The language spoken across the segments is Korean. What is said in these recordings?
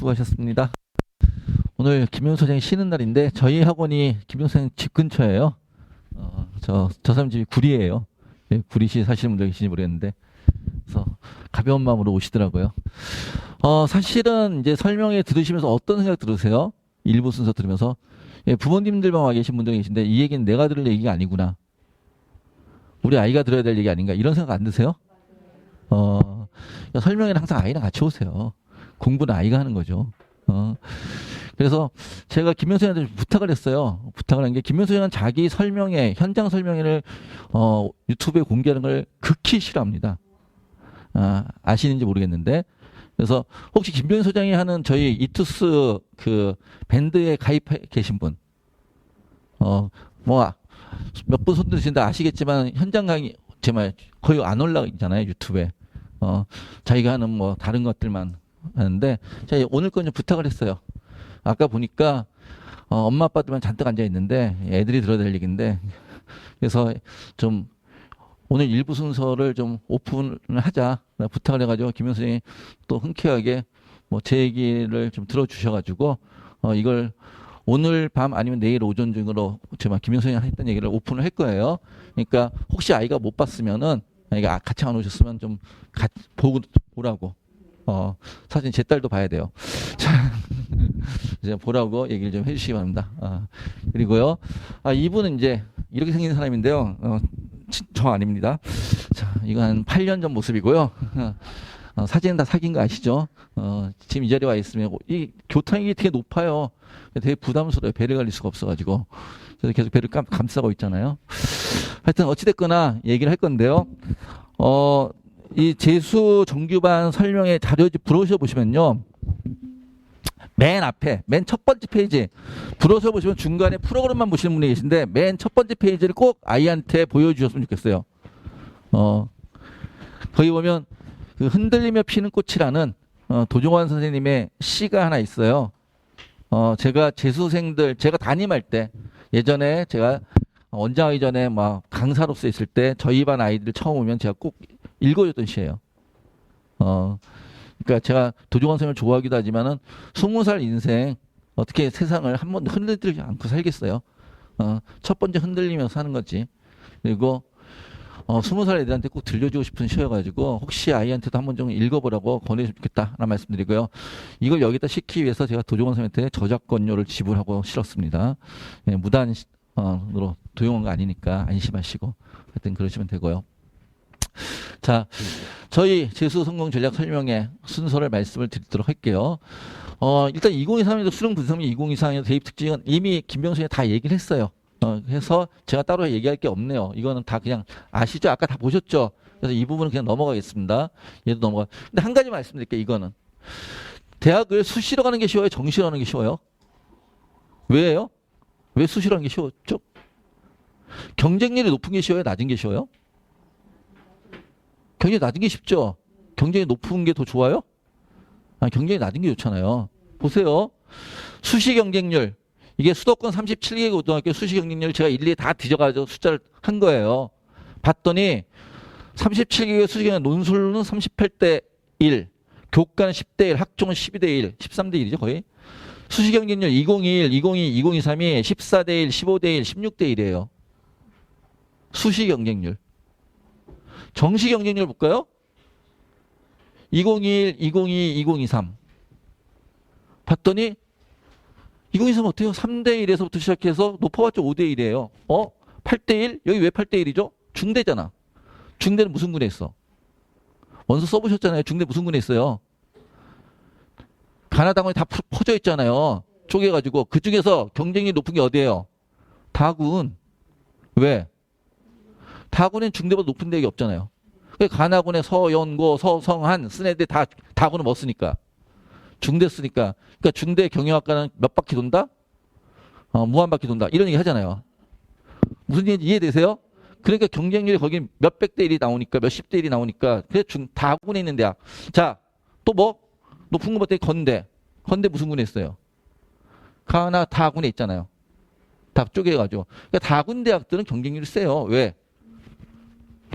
수고하셨습니다. 오늘 김용수 소장이 쉬는 날인데 저희 학원이 김용수 소장 집 근처예요. 저 사람 집이 구리예요. 네, 구리시 사시는 분들 계신지 모르겠는데 그래서 가벼운 마음으로 오시더라고요. 사실은 이제 설명회 들으시면서 어떤 생각 들으세요? 일부 순서 들으면서 부모님들만 와 계신 분들 계신데 이 얘기는 내가 들을 얘기가 아니구나. 우리 아이가 들어야 될 얘기 아닌가 이런 생각 안 드세요? 설명회는 항상 아이랑 같이 오세요. 공부는 아이가 하는 거죠. 그래서 제가 김명수 형한테 부탁을 했어요. 부탁을 한 게 김명수 형은 자기 설명회, 현장 설명회를 유튜브에 공개하는 걸 극히 싫어합니다. 아시는지 모르겠는데. 그래서 혹시 김병현 소장이 하는 저희 이투스 그 밴드에 가입해 계신 분, 몇 분 손 드시는데 아시겠지만 현장 강의 정말 거의 안 올라가잖아요 유튜브에. 자기가 하는 뭐 다른 것들만 하는데 제가 오늘 건 좀 부탁을 했어요. 아까 보니까 엄마 아빠들만 잔뜩 앉아 있는데 애들이 들어야 될 얘기인데 그래서 좀 오늘 일부 순서를 좀 오픈을 하자 부탁을 해가지고 김현 선생님이 또 흔쾌하게 뭐 제 얘기를 좀 들어주셔가지고 이걸 오늘 밤 아니면 내일 오전 중으로 제가 김현 선생님이 했던 얘기를 오픈을 할 거예요. 그러니까 혹시 아이가 못 봤으면은 아이가 같이 안 오셨으면 좀 같이 보라고. 사진 제 딸도 봐야 돼요. 자, 이제 보라고 얘기를 좀 해주시기 바랍니다. 그리고요, 이분은 이제 이렇게 생긴 사람인데요. 저 아닙니다. 자, 이거 한 8년 전 모습이고요. 사진은 다 사귄 거 아시죠? 지금 이 자리에 와 있으면 이 교탕이 되게 높아요. 되게 부담스러워요. 배를 갈릴 수가 없어가지고. 그래서 계속 배를 감싸고 있잖아요. 하여튼 어찌됐거나 얘기를 할 건데요. 이 재수 정규반 설명회 자료집 브로셔 보시면요. 맨 앞에, 맨 첫 번째 페이지, 브로셔 보시면 중간에 프로그램만 보시는 분이 계신데, 맨 첫 번째 페이지를 꼭 아이한테 보여주셨으면 좋겠어요. 거기 보면, 그 흔들리며 피는 꽃이라는, 도종환 선생님의 시가 하나 있어요. 제가 재수생들, 제가 담임할 때, 예전에 제가 원장하기 전에 막 강사로서 있을 때, 저희 반 아이들 처음 오면 제가 꼭 읽어줬던 시예요. 그러니까 제가 도종환 선생님을 좋아하기도 하지만은 20살 인생 어떻게 세상을 한 번도 흔들리지 않고 살겠어요. 첫 번째 흔들리면서 사는 거지. 그리고 20살 애들한테 꼭 들려주고 싶은 시여가지고 혹시 아이한테도 한번 좀 읽어보라고 권해주면 좋겠다라는 말씀드리고요. 이걸 여기다 시키기 위해서 제가 도종환 선생님한테 저작권료를 지불하고 실었습니다. 무단으로 도용한 거 아니니까 안심하시고 하여튼 그러시면 되고요. 자, 저희 재수 성공 전략 설명회 순서를 말씀을 드리도록 할게요. 일단 2023년도 수능 분석및 2023년 대입 특징은 이미 김병수에 다 얘기를 했어요. 해서 제가 따로 얘기할 게 없네요. 이거는 다 그냥 아시죠? 아까 다 보셨죠? 그래서 이 부분은 그냥 넘어가겠습니다. 얘도 넘어가. 근데 한 가지 말씀드릴게요. 이거는 대학을 수시로 가는 게 쉬워요? 정시로 가는 게 쉬워요? 왜요? 왜 수시로 가는 게 쉬웠죠? 경쟁률이 높은 게 쉬워요? 낮은 게 쉬워요? 경쟁이 낮은 게 쉽죠? 경쟁이 높은 게 더 좋아요? 경쟁이 낮은 게 좋잖아요. 보세요. 수시 경쟁률. 이게 수도권 37개 고등학교 수시 경쟁률 제가 일일이 다 뒤져가지고 숫자를 한 거예요. 봤더니 37개 수시 경쟁률 논술은 38대 1, 교과는 10대 1, 학종은 12대 1, 13대 1이죠 거의. 수시 경쟁률 2021, 2022, 2023이 14대 1, 15대 1, 16대 1이에요. 수시 경쟁률. 정시 경쟁률 볼까요? 2021, 2022, 2023. 봤더니 2023 어때요? 3대 1에서부터 시작해서 높아봤자 5대 1이에요. 8대 1? 여기 왜 8대 1이죠? 중대잖아. 중대는 무슨 군에 있어? 원서 써보셨잖아요. 중대 무슨 군에 있어요? 가나다군이 다 퍼져 있잖아요. 쪼개가지고. 그 중에서 경쟁률이 높은 게 어디예요? 다군. 왜? 다군엔 중대보다 높은 대학이 없잖아요. 가나군에 서연고, 서성한 쓴 애들 다 다군은 뭐 쓰니까? 중대 쓰니까. 그러니까 중대 경영학과는 몇 바퀴 돈다? 무한 바퀴 돈다. 이런 얘기 하잖아요. 무슨 얘기인지 이해되세요? 그러니까 경쟁률이 거기 몇백 대 1이 나오니까 몇십 대 1이 나오니까 그래 다군에 있는 대학. 자, 또 뭐? 높은 거 봤더니 건대. 건대 무슨 군에 있어요? 가나 다군에 있잖아요. 다 쪼개가지고. 그러니까 다군 대학들은 경쟁률이 세요. 왜?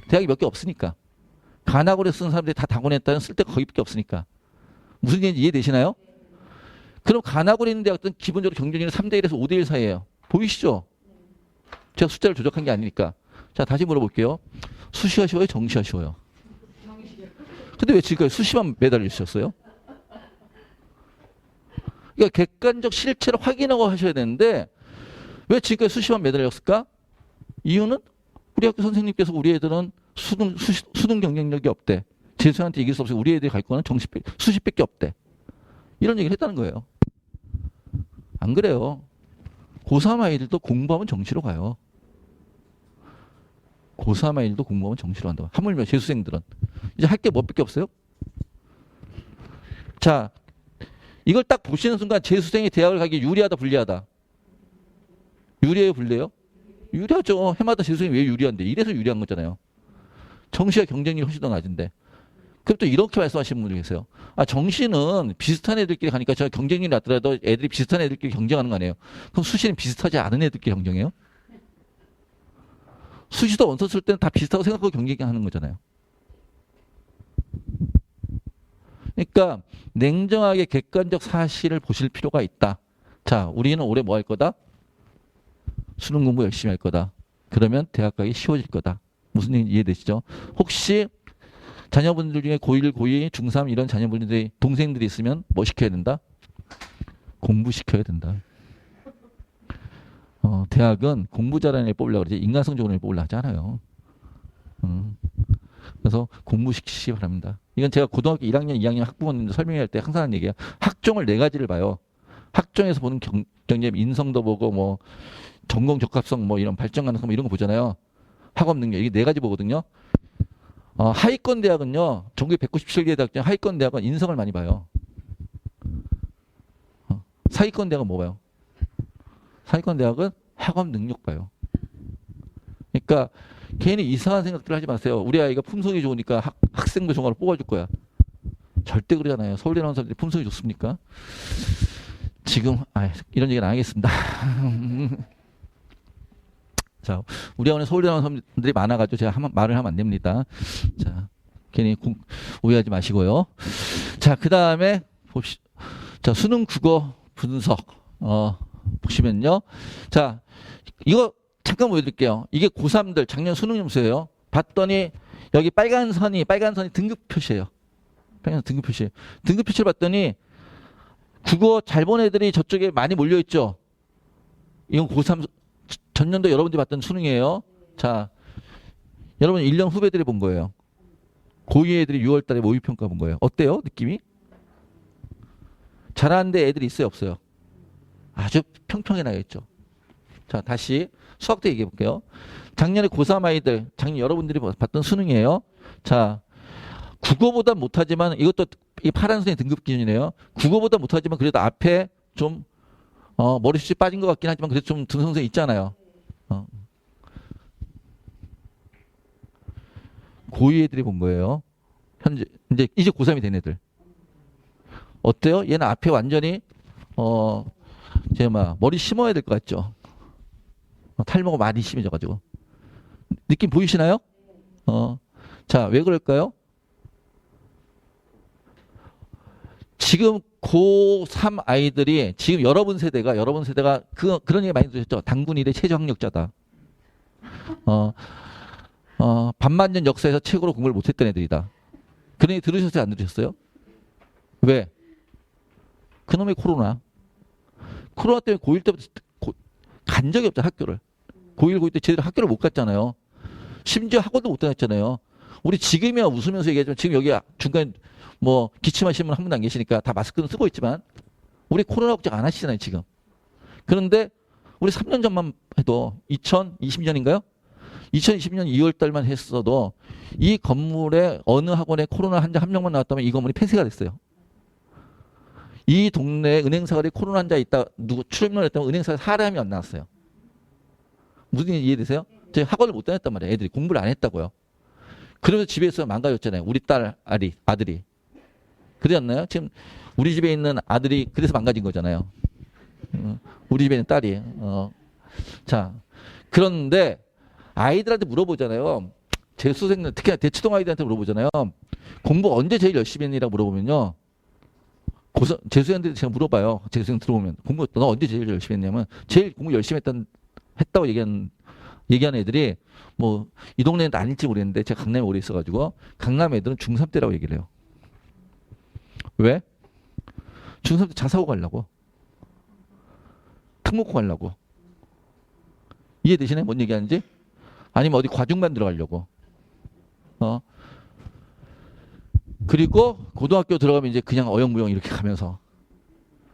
대학이 몇 개 없으니까. 가나고를 쓴 사람들이 다 다군에 있다는 쓸 데가 거기밖에 없으니까. 무슨 얘기인지 이해되시나요? 그럼 가나고리 있는 대학들은 기본적으로 경쟁률이 3대1에서 5대1 사이예요. 보이시죠? 제가 숫자를 조작한 게 아니니까. 자, 다시 물어볼게요. 수시가 쉬워요? 정시가 쉬워요? 근데 왜 지금까지 수시만 매달려 주셨어요? 그러니까 객관적 실체를 확인하고 하셔야 되는데 왜 지금까지 수시만 매달렸을까? 이유는 우리 학교 선생님께서 우리 애들은 수능 경쟁력이 없대. 재수한테 이길 수 없어요. 우리 애들이 갈 거는 수시밖에 없대. 이런 얘기를 했다는 거예요. 안 그래요. 고3 아이들도 공부하면 정시로 가요. 고3 아이들도 공부하면 정시로 간다고. 하물며 재수생들은. 이제 할 게 뭐밖에 없어요? 자, 이걸 딱 보시는 순간 재수생이 대학을 가기 유리하다, 불리하다? 유리해요, 불리해요? 유리하죠. 해마다 재수생이 왜 유리한데? 이래서 유리한 거잖아요. 정시가 경쟁력이 훨씬 더 낮은데. 그럼 또 이렇게 말씀하시는 분들이 계세요. 아, 정시는 비슷한 애들끼리 가니까 저 경쟁력이 낮더라도 애들이 비슷한 애들끼리 경쟁하는 거 아니에요? 그럼 수시는 비슷하지 않은 애들끼리 경쟁해요? 수시도 원서 쓸 때는 다 비슷하고 생각하고 경쟁하는 거잖아요. 그러니까 냉정하게 객관적 사실을 보실 필요가 있다. 자, 우리는 올해 뭐 할 거다? 수능 공부 열심히 할 거다. 그러면 대학 가기 쉬워질 거다. 무슨 얘기 이해되시죠? 혹시 자녀분들 중에 고1, 고2, 중3 이런 자녀분들이 동생들이 있으면 뭐 시켜야 된다? 공부시켜야 된다. 대학은 공부 잘하는 애 뽑으려고 그러지 인간성 좋은 애 뽑으려고 하지 않아요. 그래서 공부시키시기 바랍니다. 이건 제가 고등학교 1학년, 2학년 학부모님들 설명할 때 항상 하는 얘기예요. 학종을 4가지를 봐요. 학종에서 보는 경쟁, 인성도 보고 뭐 전공 적합성 뭐 이런 발전 가능성 뭐 이런 거 보잖아요. 학업 능력 이게 4가지 보거든요. 하위권 대학은요. 전국에 197개 대학 중에 하위권 대학은 인성을 많이 봐요. 상위권 대학은 뭐 봐요? 상위권 대학은 학업 능력 봐요. 그러니까 괜히 이상한 생각들 하지 마세요. 우리 아이가 품성이 좋으니까 학생부 종합을 뽑아줄 거야. 절대 그러잖아요. 서울대 나온 사람들이 품성이 좋습니까? 지금 이런 얘기는 안 하겠습니다. 자, 우리 학원에 서울대 나온 사람들이 많아가지고 제가 말을 하면 안 됩니다. 자, 괜히 오해하지 마시고요. 자, 그 다음에 자, 수능 국어 분석 보시면요. 자, 이거 잠깐 보여드릴게요. 이게 고3들 작년 수능 점수예요. 봤더니 여기 빨간 선이 등급 표시예요. 빨간 등급 표시. 등급 표시를 봤더니 국어 잘 본 애들이 저쪽에 많이 몰려 있죠. 이건 고3 전년도 여러분들이 봤던 수능이에요. 자, 여러분 1년 후배들이 본 거예요. 고2 애들이 6월 달에 모의평가 본 거예요. 어때요? 느낌이? 잘하는데 애들이 있어요? 없어요? 아주 평평해 나겠죠. 자, 다시 수학 때 얘기해 볼게요. 작년에 고3 아이들, 작년 여러분들이 봤던 수능이에요. 자, 국어보다 못하지만 이것도 이 파란선의 등급 기준이네요. 국어보다 못하지만 그래도 앞에 좀 머리숱이 빠진 것 같긴 하지만 그래도 좀 등성성이 있잖아요. 고2 애들이 본 거예요. 현재 이제 고3이 된 애들. 어때요? 얘는 앞에 완전히 머리 심어야 될 것 같죠? 탈모가 많이 심해져가지고. 느낌 보이시나요? 자, 왜 그럴까요? 지금 고3 아이들이 지금 여러분 세대가 그런 얘기 많이 들으셨죠? 당군 이래 최저학력자다. 반만년 역사에서 최고로 공부를 못했던 애들이다. 그런 얘기 들으셨어요? 안 들으셨어요? 왜? 그놈의 코로나. 코로나 때문에 고1 때부터 간 적이 없잖아, 학교를. 고1, 고2 때 제대로 학교를 못 갔잖아요. 심지어 학원도 못 다녔잖아요. 우리 지금이야 웃으면서 얘기하지만 지금 여기 중간에 뭐 기침하시는 분 한 분도 안 계시니까 다 마스크는 쓰고 있지만 우리 코로나 걱정 안 하시잖아요, 지금. 그런데 우리 3년 전만 해도 2020년인가요? 2020년 2월 달만 했어도 이 건물에 어느 학원에 코로나 환자 한 명만 나왔다면 이 건물이 폐쇄가 됐어요. 이 동네에 은행사거리에 코로나 환자 있다 누구 출입문을 했다면 은행사에 사람이 안 나왔어요. 무슨 얘기 이해되세요? 제가 학원을 못 다녔단 말이에요. 애들이 공부를 안 했다고요. 그러면서 집에서 망가졌잖아요. 우리 딸 아들이. 그러지 않나요? 지금 우리 집에 있는 아들이 그래서 망가진 거잖아요. 우리 집에 있는 딸이. 자, 그런데 아이들한테 물어보잖아요. 재수생들 특히나 대치동 아이들한테 물어보잖아요. 공부 언제 제일 열심히 했니라고 물어보면요. 재수생들한테 제가 물어봐요. 재수생 들어오면 공부 너 언제 제일 열심히 했냐면 제일 공부 열심히 했다고 얘기하는 애들이 뭐 이 동네는 아닐지 모르겠는데 제가 강남에 오래 있어가지고 강남 애들은 중3 때라고 얘기를 해요. 왜? 중3 때 자사고 가려고. 특목고 가려고. 이해되시나요? 뭔 얘기하는지? 아니면 어디 과중반 들어가려고. 그리고 고등학교 들어가면 이제 그냥 어영부영 이렇게 가면서.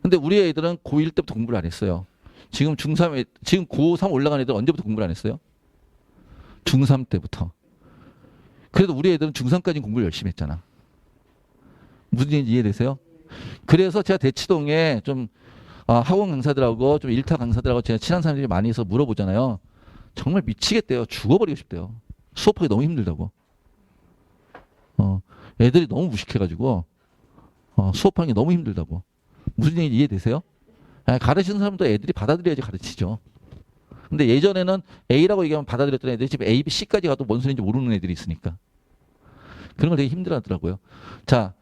근데 우리 애들은 고1 때부터 공부를 안 했어요. 지금 지금 고3 올라간 애들 언제부터 공부를 안 했어요? 중3 때부터. 그래도 우리 애들은 중3까지 공부를 열심히 했잖아. 무슨 얘기인지 이해되세요? 그래서 제가 대치동에 좀 학원 강사들하고 좀 일타 강사들하고 제가 친한 사람들이 많이 있어 물어보잖아요. 정말 미치겠대요. 죽어버리고 싶대요. 수업하기 너무 힘들다고. 애들이 너무 무식해가지고 수업하는 게 너무 힘들다고. 무슨 얘기인지 이해되세요? 가르치는 사람도 애들이 받아들여야지 가르치죠. 근데 예전에는 A라고 얘기하면 받아들였던 애들이 지금 A, B, C까지 가도 뭔 소리인지 모르는 애들이 있으니까. 그런 걸 되게 힘들어하더라고요. 자,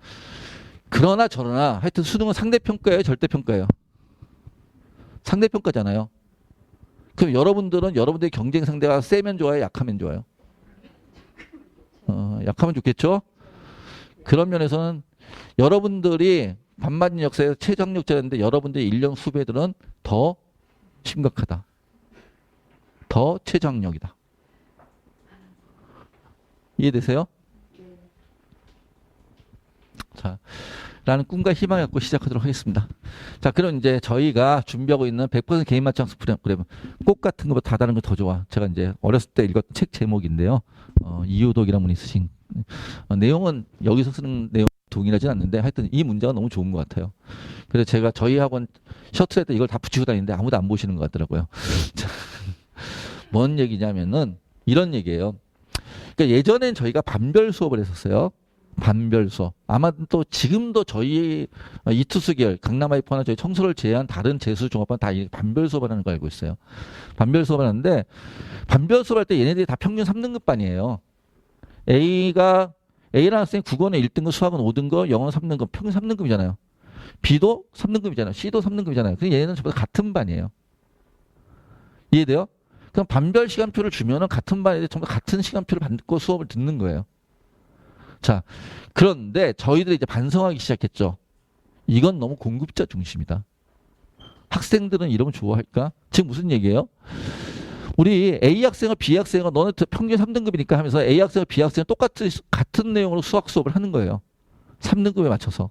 그러나 저러나 하여튼 수능은 상대평가예요? 절대평가예요? 상대평가잖아요. 그럼 여러분들은 여러분들의 경쟁 상대가 세면 좋아요? 약하면 좋아요? 약하면 좋겠죠? 그런 면에서는 여러분들이 반반인 역사에서 최장력자인데 여러분들의 1년 후배들은 더 심각하다. 더 최장력이다. 이해되세요? 자, 라는 꿈과 희망을 갖고 시작하도록 하겠습니다. 자, 그럼 이제 저희가 준비하고 있는 100% 개인 맞춤 학습 프로그램, 꽃 같은 것보다 다 다른 거 더 좋아. 제가 이제 어렸을 때 읽었던 책 제목인데요. 이효덕이라는 분이 쓰신 내용은 여기서 쓰는 내용 동일하진 않는데 하여튼 이 문제가 너무 좋은 것 같아요. 그래서 제가 저희 학원 셔틀에 때 이걸 다 붙이고 다니는데 아무도 안 보시는 것 같더라고요. 뭔 얘기냐면은 이런 얘기예요. 그러니까 예전엔 저희가 반별 수업을 했었어요. 반별 수업. 아마 또 지금도 저희 이투스 계열, 강남 하이퍼나 저희 청소를 제외한 다른 재수 종합반 다 반별 수업을 하는 거 알고 있어요. 반별 수업을 하는데 반별 수업할 때 얘네들이 다 평균 3등급 반이에요. A라는 학생이 국어는 1등급, 수학은 5등급, 영어는 3등급, 평균 3등급이잖아요. B도 3등급이잖아요. C도 3등급이잖아요. 그래서 얘네는 전부 다 같은 반이에요. 이해돼요? 그럼 반별 시간표를 주면은 같은 반에 전부 같은 시간표를 받고 수업을 듣는 거예요. 자, 그런데 저희들이 이제 반성하기 시작했죠. 이건 너무 공급자 중심이다. 학생들은 이러면 좋아할까? 지금 무슨 얘기예요? 우리 A 학생과 B 학생과 너네 평균 3등급이니까 하면서 A 학생과 B 학생은 같은 내용으로 수학 수업을 하는 거예요. 3등급에 맞춰서.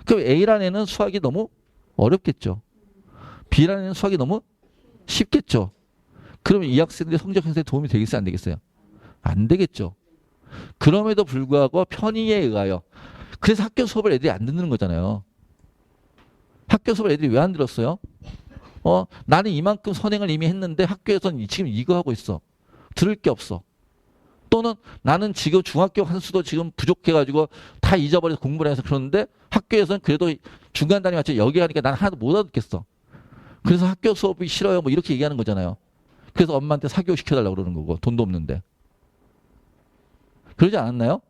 그럼 A라는 애는 수학이 너무 어렵겠죠. B라는 애는 수학이 너무 쉽겠죠. 그러면 이 학생들의 성적 형성에 도움이 되겠어요? 안 되겠어요? 안 되겠죠. 그럼에도 불구하고 편의에 의하여. 그래서 학교 수업을 애들이 안 듣는 거잖아요. 학교 수업을 애들이 왜 안 들었어요? 나는 이만큼 선행을 이미 했는데 학교에서는 지금 이거 하고 있어. 들을 게 없어. 또는 나는 지금 중학교 한 수도 지금 부족해가지고 다 잊어버려서 공부를 해서 그러는데 학교에서는 그래도 중간 단위 맞춰 여기 하니까 난 하나도 못 알아듣겠어. 그래서 학교 수업이 싫어요. 뭐 이렇게 얘기하는 거잖아요. 그래서 엄마한테 사교 시켜달라고 그러는 거고 돈도 없는데. 그러지 않았나요?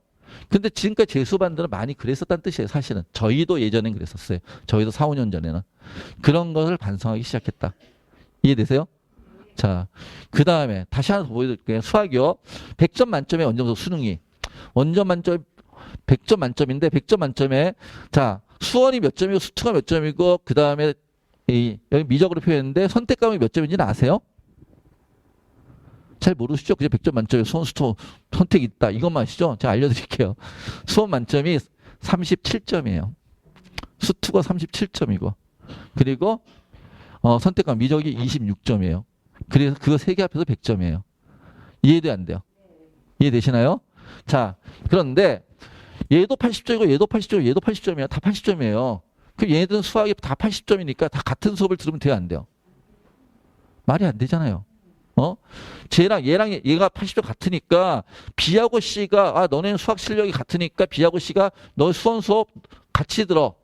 근데 지금까지 재수반들은 많이 그랬었다는 뜻이에요. 사실은. 저희도 예전엔 그랬었어요. 저희도 4, 5년 전에는. 그런 것을 반성하기 시작했다. 이해되세요? 자, 그 다음에 다시 하나 더 보여드릴게요. 수학이요. 100점 만점에 어느 정도 수능이. 원점 만점 100점 만점인데 100점 만점에 자 수원이 몇 점이고 수투가 몇 점이고 그 다음에 여기 미적으로 표현했는데 선택감이 몇 점인지는 아세요? 잘 모르시죠? 그죠? 100점 만점에 수원 수투 선택이 있다. 이것만 아시죠? 제가 알려드릴게요. 수원 만점이 37점이에요. 수투가 37점이고 그리고 선택감 미적이 26점이에요. 그래서 그거 세 개 합해서 100점이에요. 이해도 안 돼요? 이해되시나요? 자, 그런데 얘도 80점이고 얘도 80점이고 얘도 80점이야. 다 80점이에요. 그럼 얘네들은 수학이 다 80점이니까 다 같은 수업을 들으면 돼요? 안 돼요? 말이 안 되잖아요. 쟤랑 얘가 80점 같으니까 B하고 C가 너네는 수학 실력이 같으니까 B하고 C가 너 수원 수업 같이 들어.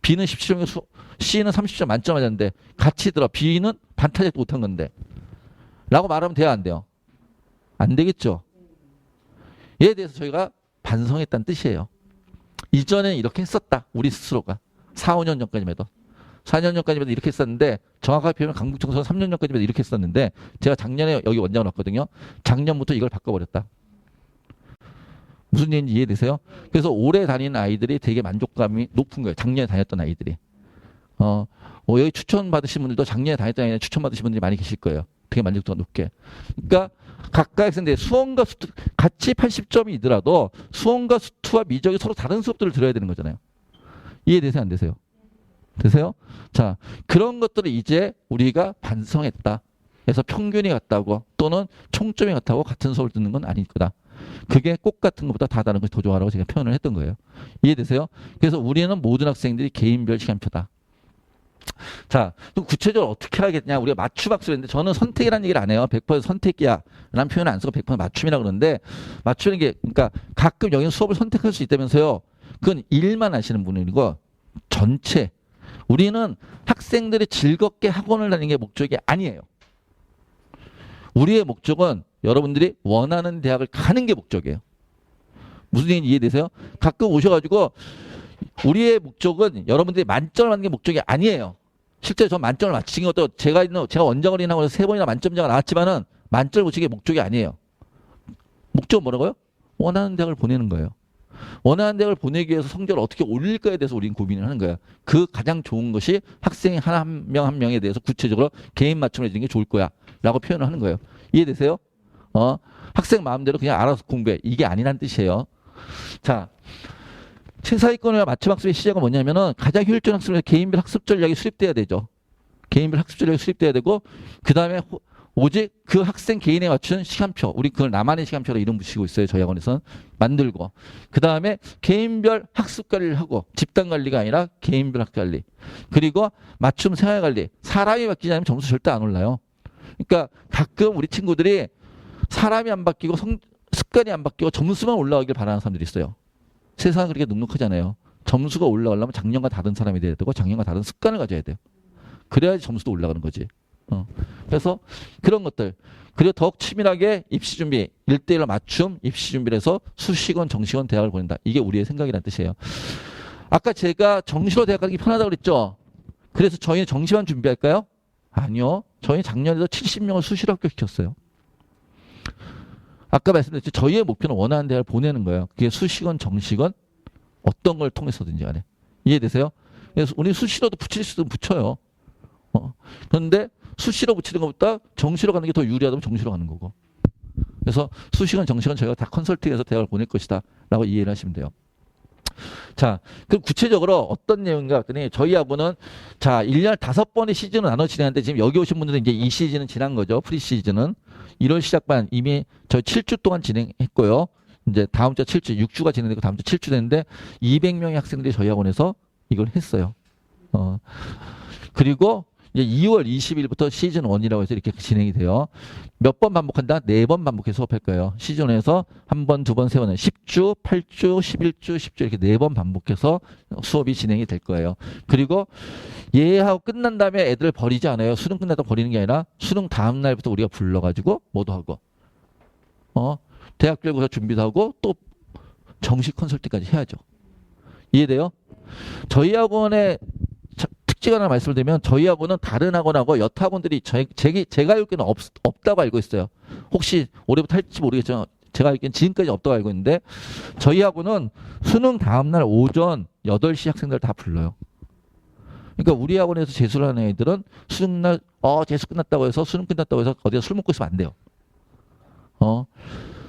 B는 17점이고 C는 30점 만점 맞았는데 같이 들어. B는 반타작도 못한 건데. 라고 말하면 돼요? 안 돼요? 안 되겠죠? 얘에 대해서 저희가 반성했다는 뜻이에요. 이전엔 이렇게 했었다. 우리 스스로가. 4, 5년 전까지만 해도. 4년 전까지만 해도 이렇게 했었는데 정확하게 표현하면 강북청소는 3년 전까지만 해도 이렇게 했었는데 제가 작년에 여기 원장을 왔거든요. 작년부터 이걸 바꿔버렸다. 무슨 얘기인지 이해되세요? 그래서 오래 다니는 아이들이 되게 만족감이 높은 거예요. 작년에 다녔던 아이들이. 여기 추천 받으신 분들도 작년에 다녔던 아이들 추천 받으신 분들이 많이 계실 거예요. 되게 만족도가 높게. 그러니까 각각 학생들 수원과 수투 같이 80점이더라도 수원과 수투와 미적이 서로 다른 수업들을 들어야 되는 거잖아요. 이해되세요? 안 되세요? 되세요? 자, 그런 것들을 이제 우리가 반성했다. 그래서 평균이 같다고 또는 총점이 같다고 같은 수업을 듣는 건 아닐 거다. 그게 꼭 같은 것보다 다 다른 것이 더 좋아라고 제가 표현을 했던 거예요. 이해되세요? 그래서 우리는 모든 학생들이 개인별 시간표다. 자, 또 구체적으로 어떻게 하겠냐. 우리가 맞춤학습을 했는데 저는 선택이라는 얘기를 안 해요. 100% 선택이야 라는 표현을 안 쓰고 100% 맞춤이라고 그러는데 맞추는 게 그러니까 가끔 여기는 수업을 선택할 수 있다면서요. 그건 일만 하시는 분이고 전체 우리는 학생들이 즐겁게 학원을 다니는 게 목적이 아니에요. 우리의 목적은 여러분들이 원하는 대학을 가는 게 목적이에요. 무슨 얘기인지 이해되세요? 가끔 오셔가지고 우리의 목적은 여러분들이 만점을 받는 게 목적이 아니에요. 실제 저 만점을 맞힌 것도 제가 원장을 인하고 3번이나 만점자가 나왔지만은 만점을 붙이는 게 목적이 아니에요. 목적은 뭐라고요? 원하는 대학을 보내는 거예요. 원하는 대학을 보내기 위해서 성적을 어떻게 올릴까에 대해서 우리는 고민을 하는 거예요. 그 가장 좋은 것이 학생이 한 명 한 명에 대해서 구체적으로 개인 맞춤을 해주는 게 좋을 거야 라고 표현을 하는 거예요. 이해되세요? 학생 마음대로 그냥 알아서 공부해. 이게 아니란 뜻이에요. 자, 최사위권과 맞춤학습의 시작은 뭐냐면은 가장 효율적인 학습은 개인별 학습 전략이 수립돼야 되죠. 개인별 학습 전략이 수립돼야 되고 그 다음에 오직 그 학생 개인에 맞춘 시간표, 우리 그걸 나만의 시간표로 이름 붙이고 있어요. 저희 학원에서는 만들고 그 다음에 개인별 학습 관리를 하고 집단 관리가 아니라 개인별 학습 관리 그리고 맞춤 생활 관리. 사람이 바뀌지 않으면 점수 절대 안 올라요. 그러니까 가끔 우리 친구들이 사람이 안 바뀌고 습관이 안 바뀌고 점수만 올라가길 바라는 사람들이 있어요. 세상은 그렇게 눅눅하잖아요. 점수가 올라가려면 작년과 다른 사람이 돼야 되고 작년과 다른 습관을 가져야 돼요. 그래야지 점수도 올라가는 거지. 그래서 그런 것들. 그리고 더욱 치밀하게 입시 준비, 1대1로 맞춤 입시 준비를 해서 수시건 정시건 대학을 보낸다. 이게 우리의 생각이라는 뜻이에요. 아까 제가 정시로 대학 가는 게 편하다고 그랬죠. 그래서 저희는 정시만 준비할까요? 아니요. 저희 작년에도 70명을 수시로 합격시켰어요. 아까 말씀드렸죠. 저희의 목표는 원하는 대학을 보내는 거예요. 그게 수시건 정시건 어떤 걸 통해서든지 간에. 이해되세요? 그래서 우리 수시로도 붙일 수도 붙여요. 그런데 수시로 붙이는 것보다 정시로 가는 게 더 유리하다면 정시로 가는 거고. 그래서 수시건 정시건 저희가 다 컨설팅해서 대학을 보낼 것이다 라고 이해를 하시면 돼요. 자, 그럼 구체적으로 어떤 내용인가 했더니 저희 학원은 자, 1년에 5번의 시즌을 나눠 진행하는데 지금 여기 오신 분들은 이제 이 시즌은 지난 거죠. 프리 시즌은. 1월 시작반 이미 저희 7주 동안 진행했고요. 이제 다음 주 7주, 6주가 진행되고 다음 주 7주 됐는데 200명의 학생들이 저희 학원에서 이걸 했어요. 그리고 이제 2월 20일부터 시즌 1이라고 해서 이렇게 진행이 돼요. 몇 번 반복한다? 4번 반복해서 수업할 거예요. 시즌 1에서 1번, 2번, 3번은 10주, 8주, 11주, 10주 이렇게 4번 반복해서 수업이 진행이 될 거예요. 그리고 얘하고 끝난 다음에 애들을 버리지 않아요. 수능 끝나다 버리는 게 아니라 수능 다음 날부터 우리가 불러가지고 뭐도 하고 대학교에서 준비도 하고 또 정식 컨설팅까지 해야죠. 이해돼요? 저희 학원의 특징 하나 말씀을 드리면 저희 학원은 다른 학원하고 여타 학원들이 제가 알기로는 없다고 알고 있어요. 혹시 올해부터 할지 모르겠지만 제가 알기로는 지금까지 없다고 알고 있는데 저희 학원은 수능 다음날 오전 8시 학생들 다 불러요. 그러니까 우리 학원에서 재수를 하는 애들은 수능날 재수 끝났다고 해서 수능 끝났다고 해서 어디서 술 먹고 있으면 안 돼요.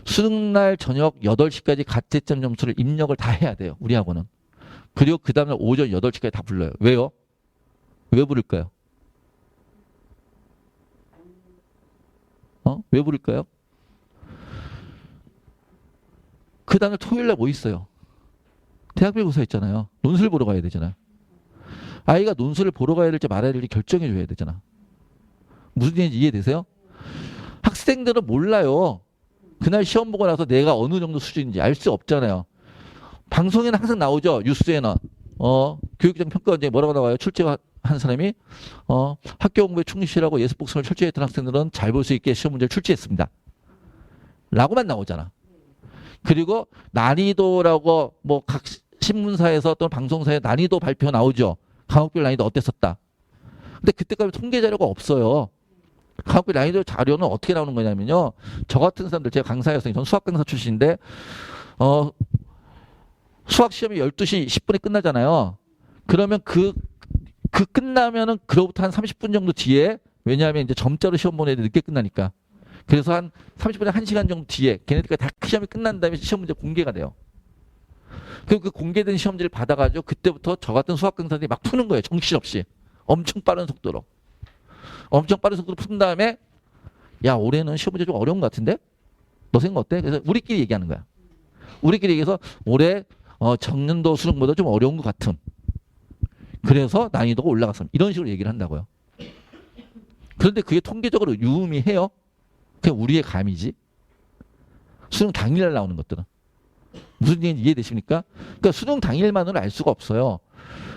수능날 저녁 8시까지 가채점 점수를 입력을 다 해야 돼요. 우리 학원은. 그리고 그 다음날 오전 8시까지 다 불러요. 왜요? 왜 부를까요? 왜 부를까요? 그 다음날 토요일날 뭐 있어요? 대학별 고사 있잖아요. 논술 보러 가야 되잖아요. 아이가 논술을 보러 가야 될지 말아야 될지 결정해 줘야 되잖아. 무슨 얘기인지 이해되세요? 학생들은 몰라요. 그날 시험 보고 나서 내가 어느 정도 수준인지 알 수 없잖아요. 방송에는 항상 나오죠. 뉴스에는. 교육장 평가원장이 뭐라고 나와요? 출제한 사람이 학교 공부에 충실하고 예습 복습을 철저히 했던 학생들은 잘 볼 수 있게 시험 문제를 출제했습니다. 라고만 나오잖아. 그리고 난이도라고 뭐 각 신문사에서 또는 방송사에 난이도 발표 나오죠. 과목별 난이도 어땠었다. 근데 그때까지 통계 자료가 없어요. 과목별 난이도 자료는 어떻게 나오는 거냐면요. 저 같은 사람들, 제가 강사였어요. 전 수학 강사 출신인데, 수학 시험이 12시 10분에 끝나잖아요. 그러면 그 끝나면은 그로부터 한 30분 정도 뒤에, 왜냐하면 이제 점자로 시험 보는 애들 늦게 끝나니까. 그래서 한 30분에 1시간 정도 뒤에 걔네들까지 다 시험이 끝난 다음에 시험 문제 공개가 돼요. 그 공개된 시험지를 받아가지고 그때부터 저 같은 수학 강사들이 막 푸는 거예요. 정신없이. 엄청 빠른 속도로. 엄청 빠른 속도로 푼 다음에 야, 올해는 시험 문제 좀 어려운 것 같은데? 너 생각 어때? 그래서 우리끼리 얘기하는 거야. 우리끼리 얘기해서 올해 정년도 수능보다 좀 어려운 것 같은. 그래서 난이도가 올라갔습니다. 이런 식으로 얘기를 한다고요. 그런데 그게 통계적으로 유의미해요. 그게 우리의 감이지. 수능 당일날 나오는 것들은. 무슨 얘기인지 이해되십니까? 그러니까 수능 당일만으로 알 수가 없어요.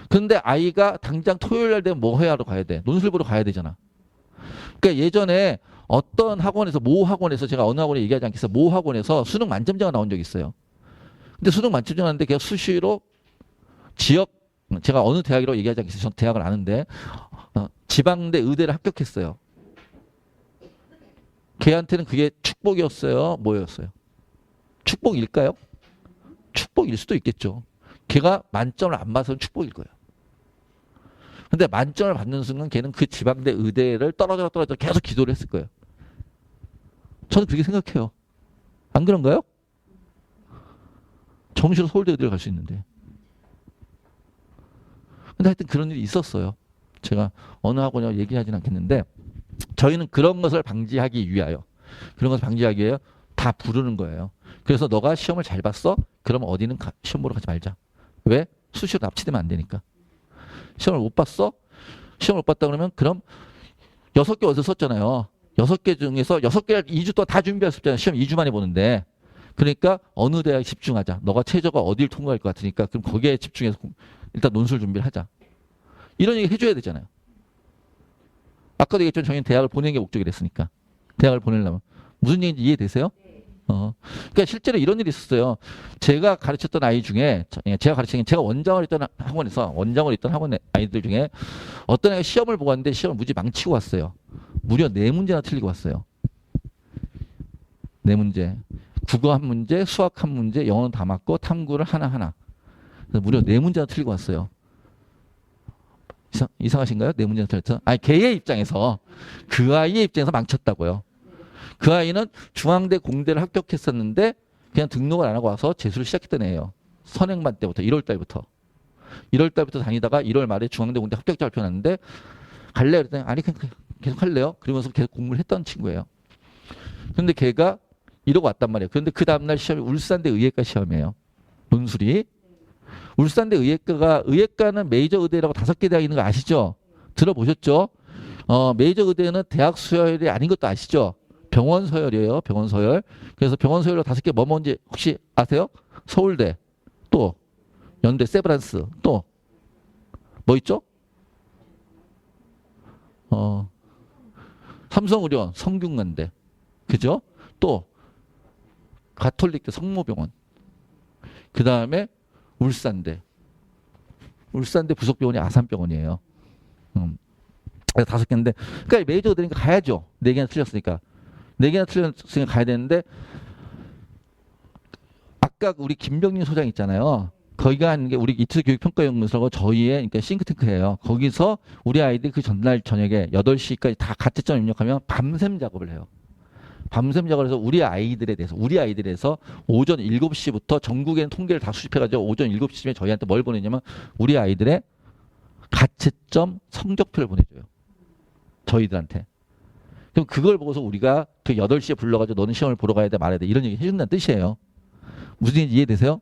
그런데 아이가 당장 토요일 날 되면 뭐 해하러 가야 돼? 논술 보러 가야 되잖아. 그러니까 예전에 어떤 학원에서, 모 학원에서, 제가 어느 학원에 얘기하지 않겠어요. 모 학원에서 수능 만점자가 나온 적이 있어요. 근데 수능 만점자 나왔는데 걔가 수시로 지역, 제가 어느 대학이라고 얘기하지 않겠어요. 전 대학을 아는데 지방대 의대를 합격했어요. 걔한테는 그게 축복이었어요? 뭐였어요? 축복일까요? 축복일 수도 있겠죠. 걔가 만점을 안 받아서는 축복일 거예요. 근데 만점을 받는 순간 걔는 그 지방대 의대를 떨어져 계속 기도를 했을 거예요. 저는 그렇게 생각해요. 안 그런가요? 정시로 서울대 의대를 갈 수 있는데. 근데 하여튼 그런 일이 있었어요. 제가 어느 학원이라고 얘기하진 않겠는데 저희는 그런 것을 방지하기 위하여 다 부르는 거예요. 그래서 너가 시험을 잘 봤어? 그러면 어디는 시험 보러 가지 말자. 왜? 수시로 납치되면 안 되니까. 시험을 못 봤어? 시험을 못 봤다 그러면 그럼 6개 어디서 썼잖아요. 6개 중에서 6개를 2주 동안 다 준비할 수 없잖아요. 시험 2주 만에 보는데. 그러니까 어느 대학에 집중하자. 너가 최저가 어디를 통과할 것 같으니까 그럼 거기에 집중해서 일단 논술 준비를 하자. 이런 얘기 해줘야 되잖아요. 아까도 얘기했지만 저희는 대학을 보내는 게 목적이 됐으니까. 대학을 보내려면. 무슨 얘기인지 이해되세요? 그러니까 실제로 이런 일이 있었어요. 제가 가르쳤던 아이 중에, 제가 원장을 있던 학원의 아이들 중에 어떤 애가 시험을 보고 왔는데 시험을 무지 망치고 왔어요. 무려 4문제나 틀리고 왔어요. 4문제. 국어 1문제, 수학 1문제, 영어는 다 맞고 탐구를 하나하나. 그래서 무려 4문제나 틀리고 왔어요. 이상하신가요? 4문제나 틀렸죠? 아니, 걔의 입장에서, 그 아이의 입장에서 망쳤다고요. 그 아이는 중앙대 공대를 합격했었는데 그냥 등록을 안 하고 와서 재수를 시작했던 애예요. 선행반 때부터 1월 달부터. 1월 달부터 다니다가 1월 말에 중앙대 공대 합격자 발표 났는데 갈래요? 그랬더니 아니 그냥 계속 할래요? 그러면서 계속 공부를 했던 친구예요. 그런데 걔가 이러고 왔단 말이에요. 그런데 그 다음날 시험이 울산대 의예과 시험이에요. 논술이. 울산대 의예과는 메이저 의대라고 5개 대학 있는 거 아시죠? 들어보셨죠? 메이저 의대는 대학 수혈이 아닌 것도 아시죠? 병원 서열이에요. 병원 서열. 그래서 병원 서열로 5개 뭐 뭔지 혹시 아세요? 서울대, 또 연대 세브란스, 또 뭐 있죠? 삼성의료원, 성균관대, 그죠? 또 가톨릭대 성모병원. 그 다음에 울산대 부속병원이 아산병원이에요. 5개인데, 그러니까 메이저 의대니까 가야죠. 4개나 틀렸으니까. 4개나 틀렸으니까 가야 되는데, 아까 우리 김병민 소장 있잖아요. 거기가 하는 게 우리 이틀 교육평가연구소라고 저희의 그러니까 싱크탱크예요. 거기서 우리 아이들이 그 전날 저녁에 8시까지 다 가채점 입력하면 밤샘 작업을 해요. 밤샘 작업을 해서 우리 아이들에 대해서 오전 7시부터 전국에는 통계를 다 수집해가지고 오전 7시쯤에 저희한테 뭘 보내냐면 우리 아이들의 가채점 성적표를 보내줘요. 저희들한테. 그럼 그걸 보고서 우리가 그 8시에 불러가지고 너는 시험을 보러 가야 돼 말아야 돼 이런 얘기 해준다는 뜻이에요. 무슨 얘기인지 이해되세요?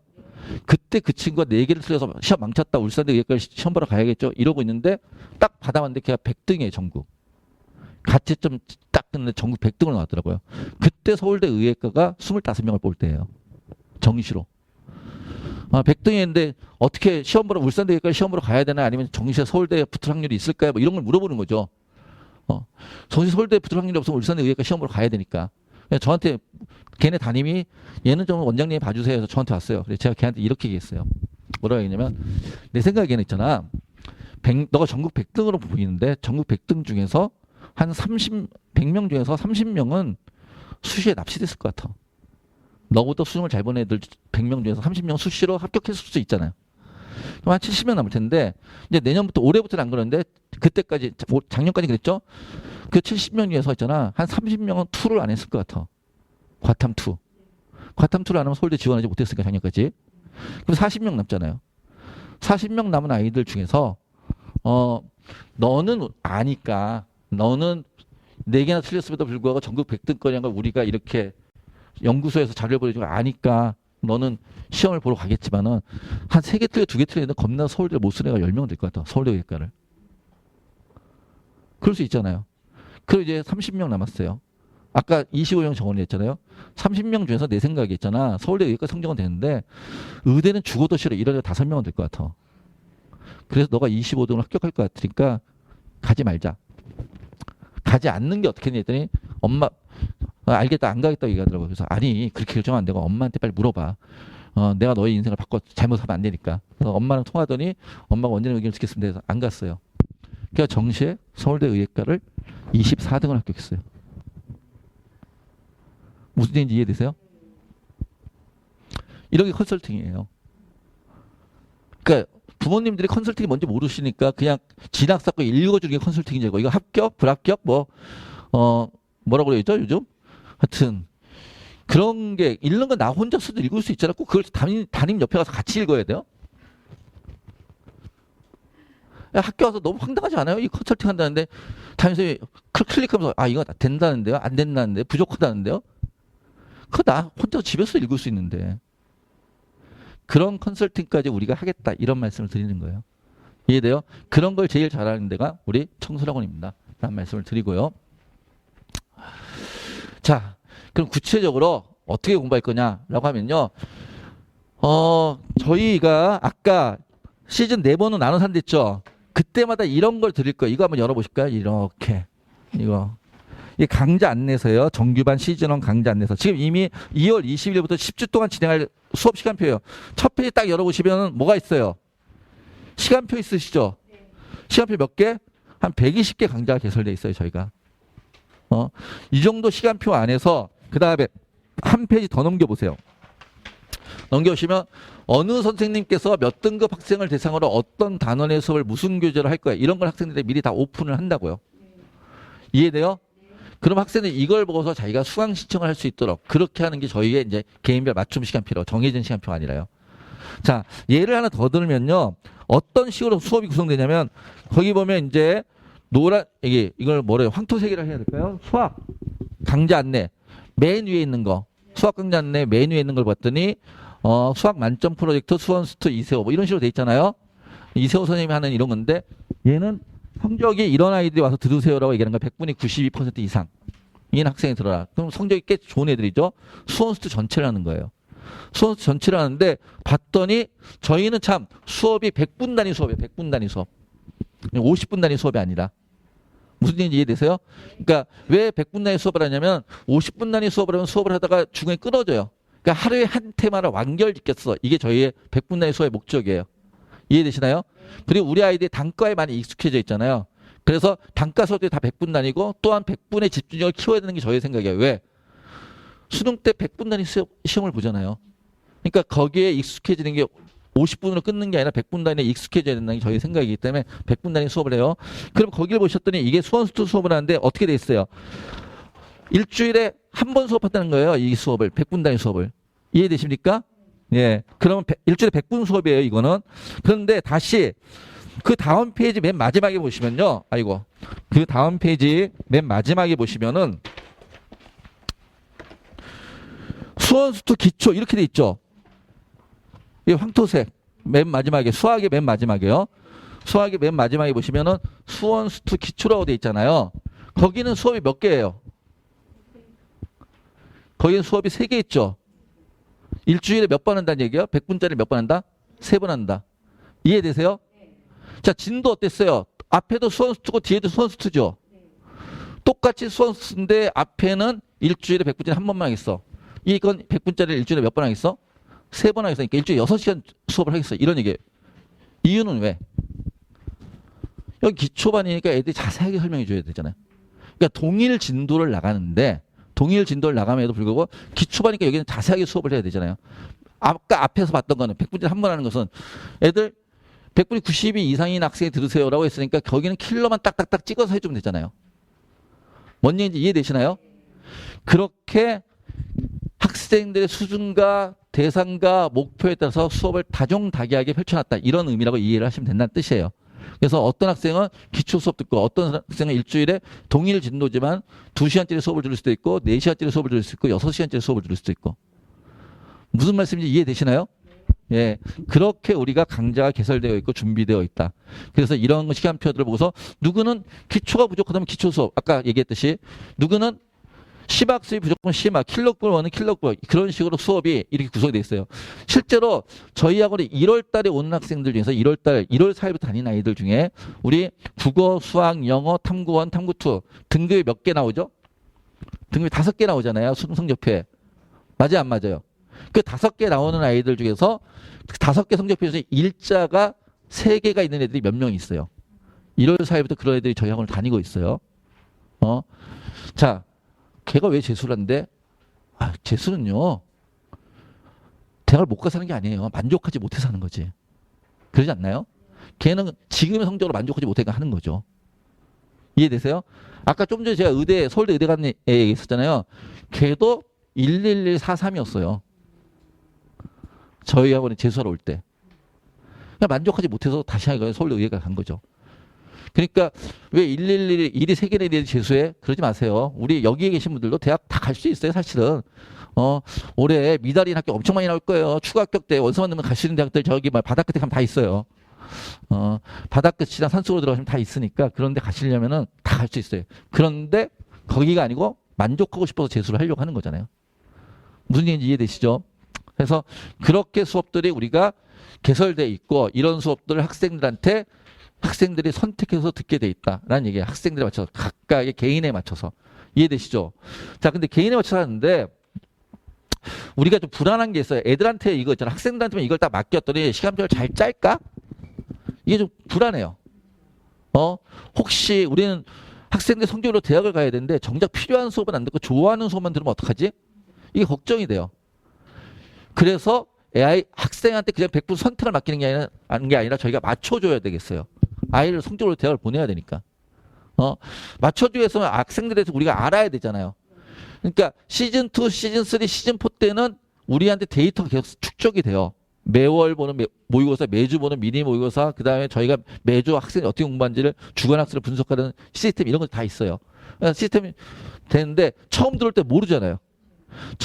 그때 그 친구가 4개를 틀려서 시험 망쳤다. 울산대 의예과 시험 보러 가야겠죠. 이러고 있는데 딱 받아봤는데 걔가 100등이에요. 전국. 가채점 딱 끊는데 전국 100등으로 나왔더라고요. 그때 서울대 의예과가 25명을 볼 때예요. 정시로. 100등이었는데 어떻게 시험 보러 울산대 의예과 시험 보러 가야 되나 아니면 정시에 서울대에 붙을 확률이 있을까요? 뭐 이런 걸 물어보는 거죠. 정시 서울대에 붙을 확률이 없으면 울산대 의예과 시험 보러 가야 되니까. 저한테 걔네 담임이 얘는 좀 원장님이 봐주세요 해서 저한테 왔어요. 그래서 제가 걔한테 이렇게 얘기했어요. 뭐라고 했냐면 내 생각에는 있잖아. 너가 전국 100등으로 보이는데 전국 100등 중에서 한 100명 중에서 30명은 수시에 납치됐을 것 같아. 너보다 수능을 잘 본 애들 100명 중에서 30명 수시로 합격했을 수도 있잖아요. 그럼 한 70명 남을 텐데 이제 내년부터 올해부터는 안 그러는데 그때까지 작년까지 그랬죠. 그 70명 중에서 있잖아 한 30명은 투를 안 했을 것 같아. 과탐 투. 과탐 투를 안 하면 서울대 지원하지 못했으니까 작년까지. 그럼 40명 남잖아요. 40명 남은 아이들 중에서 너는 아니까 너는 4개나 틀렸음에도 불구하고 전국 100등권이란 걸 우리가 이렇게 연구소에서 자료를 보여주고 아니까 너는 시험을 보러 가겠지만은 한 3개 틀려 2개 틀리는데 겁나 서울대 못 쓰는 애가 10명 될 것 같아. 서울대 의과를. 그럴 수 있잖아요. 그리고 이제 30명 남았어요. 아까 25명 정원을 했잖아요. 30명 중에서 내 생각에 있잖아. 서울대 의과 성적은 되는데 의대는 죽어도 싫어. 이런 애가 5명은 될 것 같아. 그래서 너가 25등을 합격할 것 같으니까 가지 말자. 가지 않는 게 어떻겠냐 했더니 엄마 알겠다 안 가겠다 얘기하더라고요. 그래서 아니 그렇게 결정 안 되고 엄마한테 빨리 물어봐. 내가 너의 인생을 바꿔 잘못하면 안 되니까. 그래서 엄마랑 통하더니 엄마가 언제나 의견을 듣겠습니다 해서 안 갔어요. 그러니까 정시에 서울대 의예과를 24등을 합격했어요. 무슨 얘기인지 이해되세요? 이런 게 컨설팅이에요. 그러니까 부모님들이 컨설팅이 뭔지 모르시니까 그냥 진학사건 읽어주는 게 컨설팅이죠. 이거 합격, 불합격, 뭐라고 그러죠 요즘? 하여튼 그런 게 읽는 건 나 혼자서도 읽을 수 있잖아. 꼭 그걸 담임 옆에 가서 같이 읽어야 돼요. 야, 학교 와서 너무 황당하지 않아요? 이 컨설팅 한다는데 담임선생님이 클릭하면서 이거 된다는데요? 안 된다는데요? 부족하다는데요? 그거 나 혼자 집에서 읽을 수 있는데 그런 컨설팅까지 우리가 하겠다 이런 말씀을 드리는 거예요. 이해돼요? 그런 걸 제일 잘하는 데가 우리 청소학원입니다. 라는 말씀을 드리고요. 자, 그럼 구체적으로 어떻게 공부할 거냐라고 하면요. 저희가 아까 시즌 4번은 나눠 산댔죠. 그때마다 이런 걸 드릴 거예요. 이거 한번 열어보실까요? 이렇게. 이게 강좌 안내서예요. 정규반 시즌1 강좌 안내서. 지금 이미 2월 20일부터 10주 동안 진행할 수업 시간표예요. 첫 페이지 딱 열어보시면 뭐가 있어요? 시간표 있으시죠? 시간표 몇 개? 한 120개 강좌가 개설되어 있어요. 저희가. 이 정도 시간표 안에서 그 다음에 한 페이지 더 넘겨보세요. 넘겨보시면 어느 선생님께서 몇 등급 학생을 대상으로 어떤 단원의 수업을 무슨 교재로 할 거야. 이런 걸 학생들이 미리 다 오픈을 한다고요. 이해돼요? 그럼 학생들이 이걸 보고서 자기가 수강 신청을 할 수 있도록 그렇게 하는 게 저희의 이제 개인별 맞춤 시간표로 정해진 시간표가 아니라요. 자, 예를 하나 더 들면요. 어떤 식으로 수업이 구성되냐면 거기 보면 이제 이걸 뭐래요? 황토색이라 해야 될까요? 수학 강좌 안내 맨 위에 있는 거. 수학 강좌 안내 맨 위에 있는 걸 봤더니 수학 만점 프로젝트 수원스트 이세호 뭐 이런 식으로 돼 있잖아요. 이세호 선생님이 하는 이런 건데 얘는 성적이 이런 아이들이 와서 들으세요라고 얘기하는 거 100분이 92% 이상 이런 학생이 들어라. 그럼 성적이 꽤 좋은 애들이죠. 수원스트 전체를 하는 거예요. 수원스트 전체를 하는데 봤더니 저희는 참 수업이 100분 단위 수업이에요. 100분 단위 수업. 50분 단위 수업이 아니라. 무슨 얘기인지 이해되세요? 그러니까 왜 100분 단위 수업을 하냐면 50분 단위 수업을 하면 수업을 하다가 중간에 끊어져요. 그러니까 하루에 한 테마를 완결짓겠어. 이게 저희의 100분 단위 수업의 목적이에요. 이해되시나요? 그리고 우리 아이들이 단과에 많이 익숙해져 있잖아요. 그래서 단과 수업들이 다 100분 단위고 또한 100분의 집중력을 키워야 되는 게 저희 생각이에요. 왜? 수능 때 100분 단위 시험을 보잖아요. 그러니까 거기에 익숙해지는 게 50분으로 끊는 게 아니라 100분 단위에 익숙해져야 된다는 게 저희 생각이기 때문에 100분 단위 수업을 해요. 그럼 거기를 보셨더니 이게 수원스트 수업을 하는데 어떻게 돼 있어요? 일주일에 한 번 수업한다는 거예요. 이 수업을 100분 단위 수업을. 이해되십니까? 예. 그러면 일주일에 100분 수업이에요. 이거는. 그런데 다시 그 다음 페이지 맨 마지막에 보시면요. 그 다음 페이지 맨 마지막에 보시면은 수원스트 기초 이렇게 돼 있죠. 이 황토색 맨 마지막에 수학의 맨 마지막에요. 수학의 맨 마지막에 보시면은 수원스트 기초라고 돼 있잖아요. 거기는 수업이 몇 개예요? 거기는 수업이 3개 있죠. 일주일에 몇 번 한다는 얘기예요? 100분짜리 몇 번 한다? 3번 한다. 이해되세요? 자, 진도 어땠어요? 앞에도 수원스트고 뒤에도 수원스트죠. 똑같이 수원스트인데 앞에는 일주일에 100분짜리 한 번만 하겠어. 이건 100분짜리 일주일에 몇 번 하겠어? 3번 하겠으니까 일주일에 6시간 수업을 하겠어. 이런 얘기예요. 이유는 왜? 여기 기초반이니까 애들이 자세하게 설명해 줘야 되잖아요. 그러니까 동일 진도를 나가는데 동일 진도를 나감에도 불구하고 기초반이니까 여기는 자세하게 수업을 해야 되잖아요. 아까 앞에서 봤던 거는 100분째 한 번 하는 것은 애들 100분이 92 이상인 학생이 들으세요라고 했으니까 거기는 킬러만 딱딱딱 찍어서 해주면 되잖아요. 뭔 얘기인지 이해되시나요? 그렇게 학생들의 수준과 대상과 목표에 따라서 수업을 다종다기하게 펼쳐놨다. 이런 의미라고 이해를 하시면 된다는 뜻이에요. 그래서 어떤 학생은 기초 수업 듣고 어떤 학생은 일주일에 동일 진도지만 2시간짜리 수업을 들을 수도 있고 4시간짜리 수업을 들을 수 있고 6시간짜리 수업을 들을 수도 있고. 무슨 말씀인지 이해되시나요? 예, 그렇게 우리가 강좌가 개설되어 있고 준비되어 있다. 그래서 이런 시간표들을 보고서 누구는 기초가 부족하다면 기초 수업, 아까 얘기했듯이 누구는 심학습이 무조건 심학, 킬럭볼 1은 킬럭볼 그런 식으로 수업이 이렇게 구성이 되어 있어요. 실제로 저희 학원에 1월 달에 오는 학생들 중에서 1월 4일부터 다니는 아이들 중에 우리 국어, 수학, 영어, 탐구 1, 탐구 2 등급이 몇 개 나오죠? 등급이 5개 나오잖아요. 성적표에. 맞아요, 안 맞아요? 그 5개 나오는 아이들 중에서 5개 성적표에서 일자가 3개가 있는 애들이 몇 명 있어요. 1월 4일부터 그런 애들이 저희 학원을 다니고 있어요. 자, 걔가 왜 재수를 한대? 재수는요. 대학을 못 가서 하는 게 아니에요. 만족하지 못해서 하는 거지. 그러지 않나요? 걔는 지금의 성적으로 만족하지 못하니까 하는 거죠. 이해되세요? 아까 좀 전에 제가 서울대 의대 간 애 얘기했었잖아요. 걔도 11143이었어요. 저희 학원에 재수하러 올 때. 그냥 만족하지 못해서 다시 서울대 의대가 간 거죠. 그러니까 왜 111이 3개나 애들이 재수해? 그러지 마세요. 우리 여기에 계신 분들도 대학 다 갈 수 있어요, 사실은. 올해 미달인 학교 엄청 많이 나올 거예요. 추가 합격 때 원서만 넣으면 갈 수 있는 대학들 저기 바다 끝에 가면 다 있어요. 바다 끝이랑 산속으로 들어가시면 다 있으니까 그런데 가시려면은 다 갈 수 있어요. 그런데 거기가 아니고 만족하고 싶어서 재수를 하려고 하는 거잖아요. 무슨 얘기인지 이해되시죠? 그래서 그렇게 수업들이 우리가 개설돼 있고 이런 수업들을 학생들이 선택해서 듣게 돼 있다라는 얘기예요. 학생들에 맞춰서 각각의 개인에 맞춰서. 이해되시죠? 자, 근데 개인에 맞춰서 하는데 우리가 좀 불안한 게 있어요. 애들한테 이거 있잖아. 학생들한테만 이걸 딱 맡겼더니 시간표를 잘 짤까? 이게 좀 불안해요. 혹시 우리는 학생들 성적으로 대학을 가야 되는데 정작 필요한 수업은 안 듣고 좋아하는 수업만 들으면 어떡하지? 이게 걱정이 돼요. 그래서 학생한테 그냥 100% 선택을 맡기는 게 아니라 저희가 맞춰줘야 되겠어요. 아이를 성적으로 대학을 보내야 되니까. 맞춰주기 위해서는 학생들에 대해서 우리가 알아야 되잖아요. 그러니까 시즌2, 시즌3, 시즌4 때는 우리한테 데이터가 계속 축적이 돼요. 매월 보는 모의고사, 매주 보는 미니 모의고사, 그 다음에 저희가 매주 학생이 어떻게 공부하는지를 주간 학습을 분석하는 시스템 이런 거 다 있어요. 시스템이 되는데 처음 들어올 때 모르잖아요.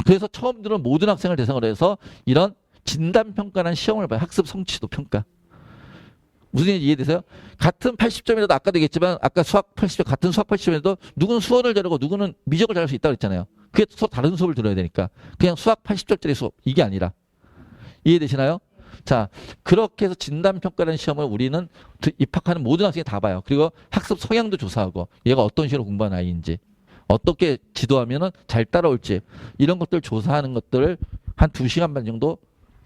그래서 처음 들어온 모든 학생을 대상으로 해서 이런 진단평가라는 시험을 봐요. 학습 성취도 평가. 무슨 얘기인지 이해되세요? 같은 80점이라도 아까도 얘기했지만 아까 수학 80점, 같은 수학 80점이라도 누구는 수원을 잘하고 누구는 미적을 잘할 수 있다고 했잖아요. 그게 다른 수업을 들어야 되니까. 그냥 수학 80점짜리 수업 이게 아니라. 이해되시나요? 자, 그렇게 해서 진단평가라는 시험을 우리는 입학하는 모든 학생이 다 봐요. 그리고 학습 성향도 조사하고 얘가 어떤 식으로 공부하는 아이인지 어떻게 지도하면 잘 따라올지 이런 것들 조사하는 것들을 한 2시간 반 정도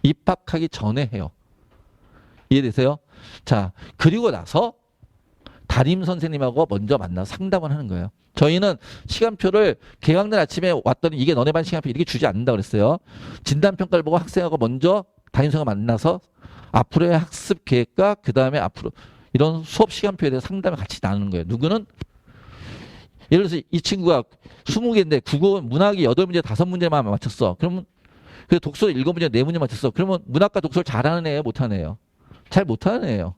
입학하기 전에 해요. 이해되세요? 자, 그리고 나서 담임 선생님하고 먼저 만나서 상담을 하는 거예요. 저희는 시간표를 개강날 아침에 왔더니 이게 너네 반 시간표 이렇게 주지 않는다 그랬어요. 진단평가를 보고 학생하고 먼저 담임 선생님과 만나서 앞으로의 학습 계획과 그 다음에 앞으로 이런 수업 시간표에 대해서 상담을 같이 나누는 거예요. 누구는 예를 들어서 이 친구가 20개인데 국어 문학이 8문제 5문제만 맞췄어. 그러면 그 독서 7문제 4문제 맞췄어. 그러면 문학과 독서를 잘하는 애예요, 못하는 애예요? 잘 못하는 애예요.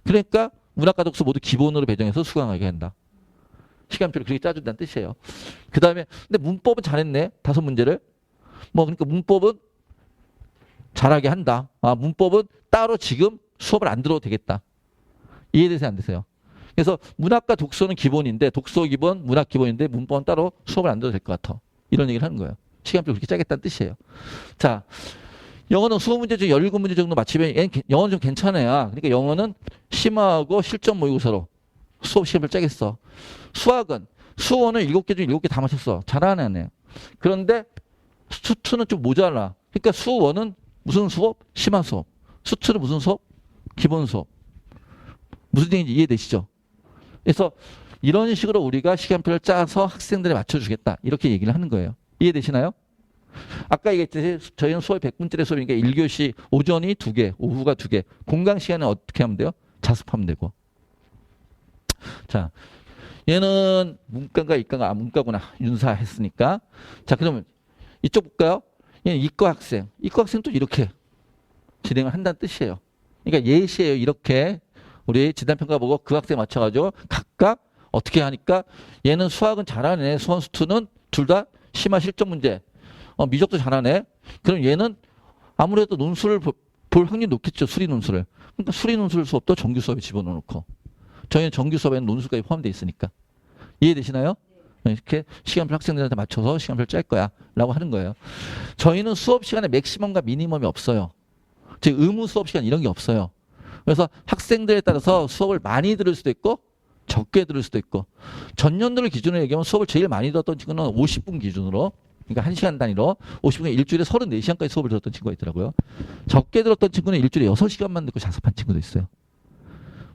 그러니까 문학과 독서 모두 기본으로 배정해서 수강하게 한다. 시간표를 그렇게 짜준다는 뜻이에요. 그 다음에 근데 문법은 잘했네. 5문제를. 그러니까 문법은 잘하게 한다. 문법은 따로 지금 수업을 안 들어도 되겠다. 이해되세요, 안 되세요? 그래서 문학과 독서는 기본인데 독서 기본, 문학 기본인데 문법은 따로 수업을 안 들어도 될 것 같아. 이런 얘기를 하는 거예요. 시간표 그렇게 짜겠다는 뜻이에요. 자, 영어는 20문제 중 17문제 정도 맞히면 영어는 좀 괜찮아요. 그러니까 영어는 심화하고 실전 모의고사로 수업 시험을 짜겠어. 수학은 수어는 7개 중 7개 다 맞췄어. 잘하는 애네. 그런데 수2는 좀 모자라. 그러니까 수1은 무슨 수업? 심화 수업. 수투는 무슨 수업? 기본 수업. 무슨 얘기인지 이해되시죠? 그래서 이런 식으로 우리가 시간표를 짜서 학생들에 맞춰주겠다. 이렇게 얘기를 하는 거예요. 이해되시나요? 아까 얘기했듯이 저희는 수업이 100분짜리 수업이니까 1교시 오전이 2개, 오후가 2개. 공강 시간은 어떻게 하면 돼요? 자습하면 되고. 자, 얘는 문과인가 이과인가? 문과구나. 윤사 했으니까. 자, 그러면 이쪽 볼까요? 얘는 이과 학생. 이과 학생 또 이렇게 진행을 한다는 뜻이에요. 그러니까 예시예요. 이렇게 우리 진단평가 보고 그 학생 맞춰가지고 각각 어떻게 하니까 얘는 수학은 잘하네. 수원수투는 둘 다 심화 실전 문제. 미적도 잘하네. 그럼 얘는 아무래도 논술을 볼 확률이 높겠죠. 수리 논술을. 그러니까 수리 논술 수업도 정규 수업에 집어넣고 저희는 정규 수업에는 논술까지 포함되어 있으니까. 이해되시나요? 이렇게 시간표 학생들한테 맞춰서 시간표를 짤 거야 라고 하는 거예요. 저희는 수업 시간에 맥시멈과 미니멈이 없어요. 즉 의무 수업 시간 이런 게 없어요. 그래서 학생들에 따라서 수업을 많이 들을 수도 있고 적게 들을 수도 있고 전년도를 기준으로 얘기하면 수업을 제일 많이 들었던 친구는 50분 기준으로 그러니까 1시간 단위로 50분에 일주일에 34시간까지 수업을 들었던 친구가 있더라고요. 적게 들었던 친구는 일주일에 6시간만 듣고 자습한 친구도 있어요.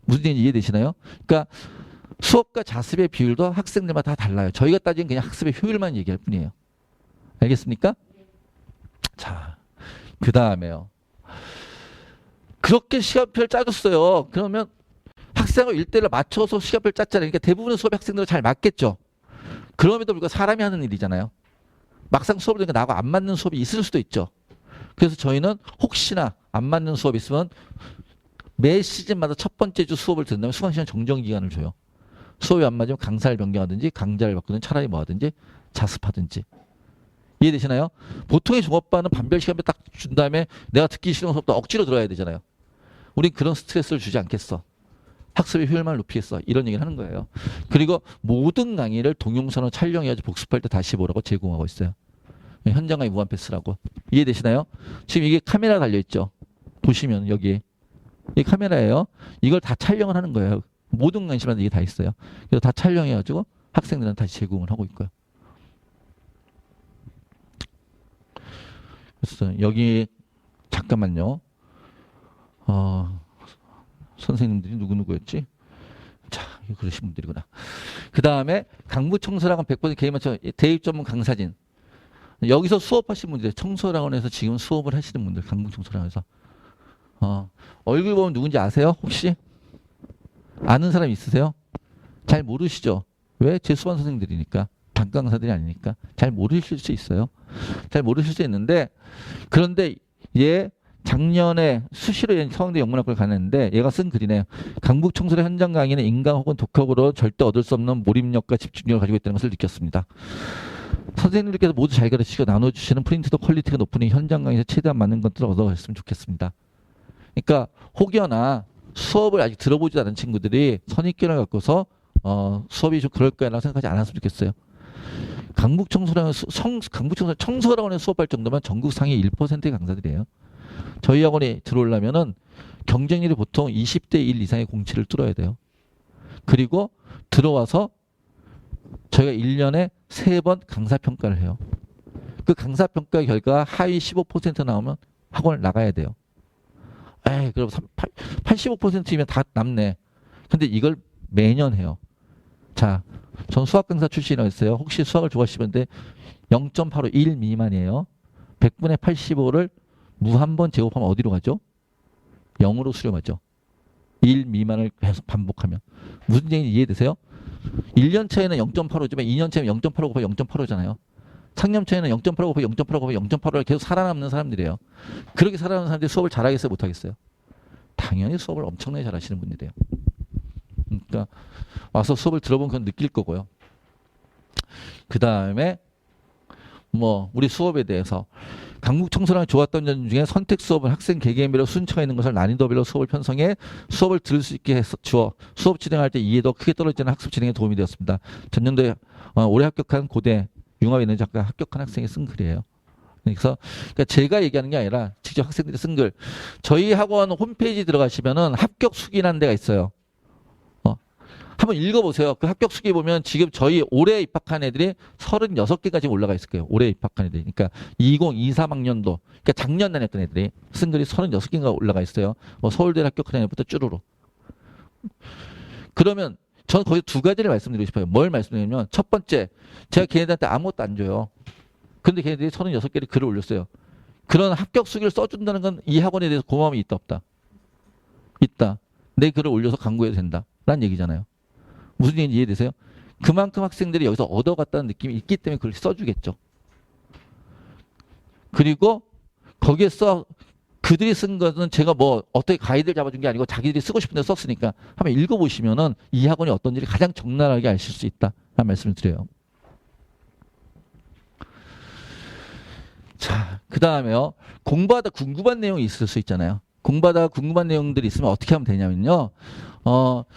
무슨 얘기인지 이해되시나요? 그러니까 수업과 자습의 비율도 학생들마다 다 달라요. 저희가 따지는 그냥 학습의 효율만 얘기할 뿐이에요. 알겠습니까? 자, 그 다음에요. 그렇게 시간표를 짜줬어요. 그러면 학생하고 1대1로 맞춰서 시간표를 짰잖아요. 그러니까 대부분의 수업 학생들은 잘 맞겠죠. 그럼에도 불구하고 사람이 하는 일이잖아요. 막상 수업을 들으니까 나하고 안 맞는 수업이 있을 수도 있죠. 그래서 저희는 혹시나 안 맞는 수업이 있으면 매 시즌마다 첫 번째 주 수업을 듣는 다음에 수강시간 정정 기간을 줘요. 수업이 안 맞으면 강사를 변경하든지 강좌를 바꾸든 차라리 뭐 하든지 자습하든지. 이해되시나요? 보통의 종업반은 반별 시간표 딱 준 다음에 내가 듣기 싫은 수업도 억지로 들어야 되잖아요. 우린 그런 스트레스를 주지 않겠어. 학습의 효율만 높이겠어. 이런 얘기를 하는 거예요. 그리고 모든 강의를 동영상으로 촬영해야지 복습할 때 다시 보라고 제공하고 있어요. 현장 강의 무한 패스라고. 이해되시나요? 지금 이게 카메라 달려있죠. 보시면 여기. 이 카메라예요. 이걸 다 촬영을 하는 거예요. 모든 강의실마다 이게 다 있어요. 그래서 다 촬영해가지고 학생들한테 다시 제공을 하고 있고요. 그래서 여기 잠깐만요. 선생님들이 누구누구였지? 자, 그러신 분들이구나. 그 다음에 강부 청소학원 100% 개인 맞춰 대입 전문 강사진. 여기서 수업하신 분들, 청소학원에서 지금 수업을 하시는 분들, 강부 청소학원에서 얼굴 보면 누군지 아세요? 혹시? 아는 사람 있으세요? 잘 모르시죠? 왜? 제 수반 선생님들이니까. 단강사들이 아니니까. 잘 모르실 수 있어요. 잘 모르실 수 있는데, 그런데 얘 작년에 수시로 서강대 영문학과를 갔는데 얘가 쓴 글이네요. 강북 청소년 현장 강의는 인강 혹은 독학으로 절대 얻을 수 없는 몰입력과 집중력을 가지고 있다는 것을 느꼈습니다. 선생님들께서 모두 잘 가르치고 나눠주시는 프린트도 퀄리티가 높으니 현장 강의에서 최대한 많은 것들을 얻어갔으면 좋겠습니다. 그러니까 혹여나 수업을 아직 들어보지도 않은 친구들이 선입견을 갖고서 수업이 좀 그럴 거야라고 생각하지 않았으면 좋겠어요. 강북 청소년 청소학원에 수업할 정도면 전국 상위 1%의 강사들이에요. 저희 학원에 들어오려면은 경쟁률이 보통 20대 1 이상의 공치를 뚫어야 돼요. 그리고 들어와서 저희가 1년에 3번 강사평가를 해요. 그 강사평가 결과 하위 15% 나오면 학원을 나가야 돼요. 에이, 그럼 85%이면 다 남네. 근데 이걸 매년 해요. 자, 전 수학 강사 출신이라고 했어요. 혹시 수학을 좋아하시는데 0.85, 1 미만이에요. 100분의 85를 무 한 번 제곱하면 어디로 가죠? 0으로 수렴하죠. 1 미만을 계속 반복하면. 무슨 얘기인지 이해되세요? 1년 차에는 0.85지만 2년 차에는 0.85 곱하기 0.85잖아요. 3년 차에는 0.85 곱하기 0.85 곱하기 0.85를 계속 살아남는 사람들이에요. 그렇게 살아남는 사람들이 수업을 잘하겠어요? 못하겠어요? 당연히 수업을 엄청나게 잘하시는 분들이에요. 그러니까 와서 수업을 들어보면 그건 느낄 거고요. 그 다음에 뭐 우리 수업에 대해서 강북 청소년이 좋았던 점 중에 선택 수업은 학생 개개인별로 순차가 있는 것을 난이도별로 수업을 편성해 수업을 들을 수 있게 주어 수업 진행할 때 이해도 크게 떨어지는 학습 진행에 도움이 되었습니다. 전년도에 올해 합격한 고대 융합에너지학과 합격한 학생이 쓴 글이에요. 그래서 그러니까 제가 얘기하는 게 아니라 직접 학생들이 쓴 글. 저희 학원 홈페이지 들어가시면은 합격 수기라는 데가 있어요. 한번 읽어보세요. 그 합격 수기 보면 지금 저희 올해 입학한 애들이 36개까지 올라가 있을 거예요. 올해 입학한 애들이. 그러니까 2023학년도, 그러니까 작년 다녔던 애들이 쓴 글이 36개가 올라가 있어요. 뭐 서울대 합격한 애부터 쭈루루. 그러면 저는 거기 두 가지를 말씀드리고 싶어요. 뭘 말씀드리냐면 첫 번째, 제가 걔네들한테 아무것도 안 줘요. 근데 걔네들이 36개를 글을 올렸어요. 그런 합격 수기를 써준다는 건 이 학원에 대해서 고마움이 있다 없다? 있다. 내 글을 올려서 광고해도 된다. 라는 얘기잖아요. 무슨 얘기인지 이해되세요? 그만큼 학생들이 여기서 얻어갔다는 느낌이 있기 때문에 그걸 써주겠죠. 그리고 거기에서 그들이 쓴 것은 제가 뭐 어떻게 가이드를 잡아준 게 아니고 자기들이 쓰고 싶은 데 썼으니까 한번 읽어보시면은 이 학원이 어떤지 가장 적나라하게 아실 수 있다. 라는 말씀을 드려요. 자, 그 다음에요. 공부하다 궁금한 내용이 있을 수 있잖아요. 공부하다 궁금한 내용들이 있으면 어떻게 하면 되냐면요.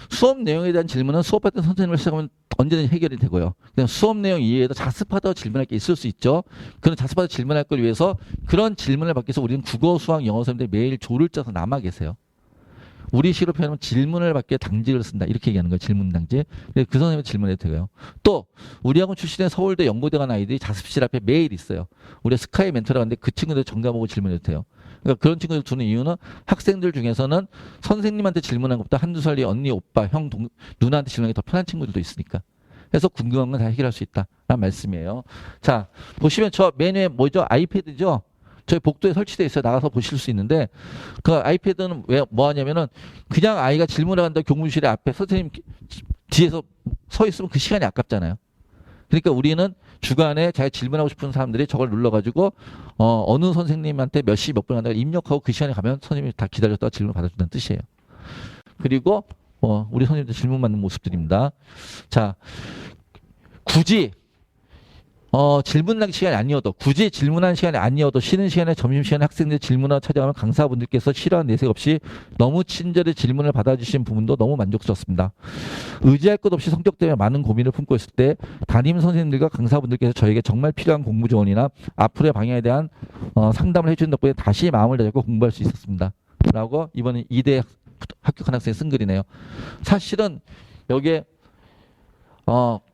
수업 내용에 대한 질문은 수업할 때 선생님을 시작하면 언제든지 해결이 되고요. 그냥 수업 내용 이외에도 자습하다 질문할 게 있을 수 있죠. 그런 자습하다 질문할 걸 위해서 그런 질문을 받기 위해서 우리는 국어, 수학, 영어 선생님들이 매일 조를 짜서 남아 계세요. 우리 시로 표현하면 질문을 받기 위해 당직을 쓴다. 이렇게 얘기하는 거예요. 질문 당직. 그 선생님이 질문해도 되고요. 또 우리 학원 출신의 서울대 연고대 간 아이들이 자습실 앞에 매일 있어요. 우리가 스카이 멘토라고 하는데 그 친구들 전화 보고 질문해도 돼요. 그러니까 그런 친구들 두는 이유는 학생들 중에서는 선생님한테 질문한 것보다 한두 살이 언니, 오빠, 형, 누나한테 질문하기 더 편한 친구들도 있으니까. 그래서 궁금한 건 다 해결할 수 있다라는 말씀이에요. 자, 보시면 저 메뉴에 뭐죠? 아이패드죠? 저희 복도에 설치되어 있어요. 나가서 보실 수 있는데 그 아이패드는 왜 뭐 하냐면은 그냥 아이가 질문을 한다 교무실에 앞에 선생님 뒤에서 서 있으면 그 시간이 아깝잖아요. 그러니까 우리는 주간에 자기가 질문하고 싶은 사람들이 저걸 눌러가지고 어느 선생님한테 몇 시 몇 분 한다고 입력하고 그 시간에 가면 선생님이 다 기다렸다가 질문 받아준다는 뜻이에요. 그리고 우리 선생님들 질문 받는 모습들입니다. 자, 굳이 질문하기 시간이 아니어도 굳이 질문하는 시간이 아니어도 쉬는 시간에 점심시간에 학생들 질문하러 찾아가면 강사분들께서 싫어하는 내색 없이 너무 친절히 질문을 받아주신 부분도 너무 만족스럽습니다. 의지할 것 없이 성격 때문에 많은 고민을 품고 있을 때 담임 선생님들과 강사분들께서 저에게 정말 필요한 공부 조언이나 앞으로의 방향에 대한 상담을 해주는 덕분에 다시 마음을 다잡고 공부할 수 있었습니다. 라고 이번에 2대 합격한 학생이 쓴 글이네요. 사실은 여기에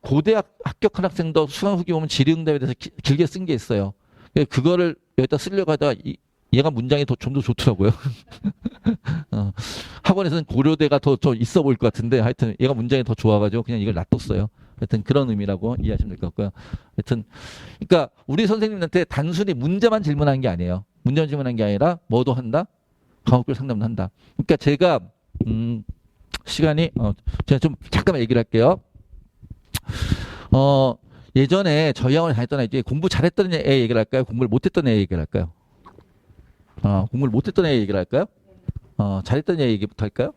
고대 합격한 학생도 수강 후기 보면 질의응답에 대해서 길게 쓴 게 있어요. 그거를 여기다 쓰려고 하다가 얘가 문장이 좀 더 좋더라고요. 학원에서는 고려대가 더 있어 보일 것 같은데 하여튼 얘가 문장이 더 좋아가지고 그냥 이걸 놔뒀어요. 하여튼 그런 의미라고 이해하시면 될 것 같고요. 하여튼 그러니까 우리 선생님한테 단순히 문제만 질문한 게 아니에요. 문제만 질문한 게 아니라 뭐도 한다? 과목별 상담도 한다. 그러니까 제가 시간이 제가 좀 잠깐만 얘기를 할게요. 예전에 저희 학원에 다녔던 아이 중에 공부 잘했던 애 얘기를 할까요? 공부를 못했던 애 얘기를 할까요? 공부를 못했던 애 얘기를 할까요? 잘했던 애 얘기부터 할까요?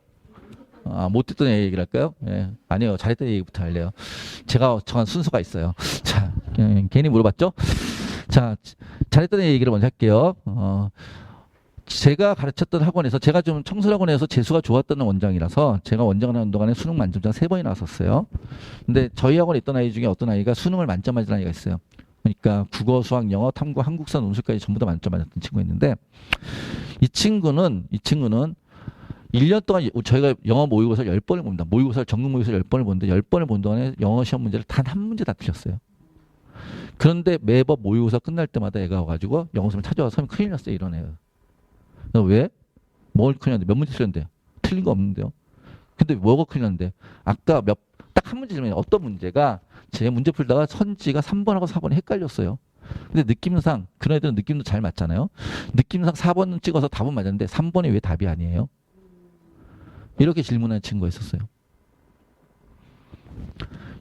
못했던 애 얘기를 할까요? 예. 아니요. 잘했던 애 얘기부터 할래요. 제가 정한 순서가 있어요. 자, 괜히 물어봤죠? 자, 잘했던 애 얘기를 먼저 할게요. 제가 가르쳤던 학원에서 제가 좀 청술학원에서 재수가 좋았던 원장이라서 제가 원장을 하는 동안에 수능 만점자가 3번이 나왔었어요. 근데 저희 학원에 있던 아이 중에 어떤 아이가 수능을 만점 맞은 아이가 있어요. 그러니까 국어, 수학, 영어, 탐구, 한국사, 논술까지 전부 다 만점 맞았던 친구가 있는데 이 친구는 1년 동안 저희가 영어 모의고사를 10번을 봅니다. 모의고사를 전국 모의고사를 10번을 보는데 10번을 본 동안에 영어 시험 문제를 단 한 문제 다 틀렸어요. 그런데 매번 모의고사 끝날 때마다 애가 와가지고 영어 선생님 찾아와서 선생님 큰일 났어요. 이런 애가. 왜? 뭘 큰일 났는데? 몇 문제 틀렸는데? 틀린 거 없는데요? 근데 뭐가 큰일 났는데? 아까 딱 한 문제 질문에 어떤 문제가 제 문제 풀다가 선지가 3번하고 4번이 헷갈렸어요. 근데 느낌상, 그런 애들은 느낌도 잘 맞잖아요. 느낌상 4번 찍어서 답은 맞았는데 3번이 왜 답이 아니에요? 이렇게 질문하는 친구가 있었어요.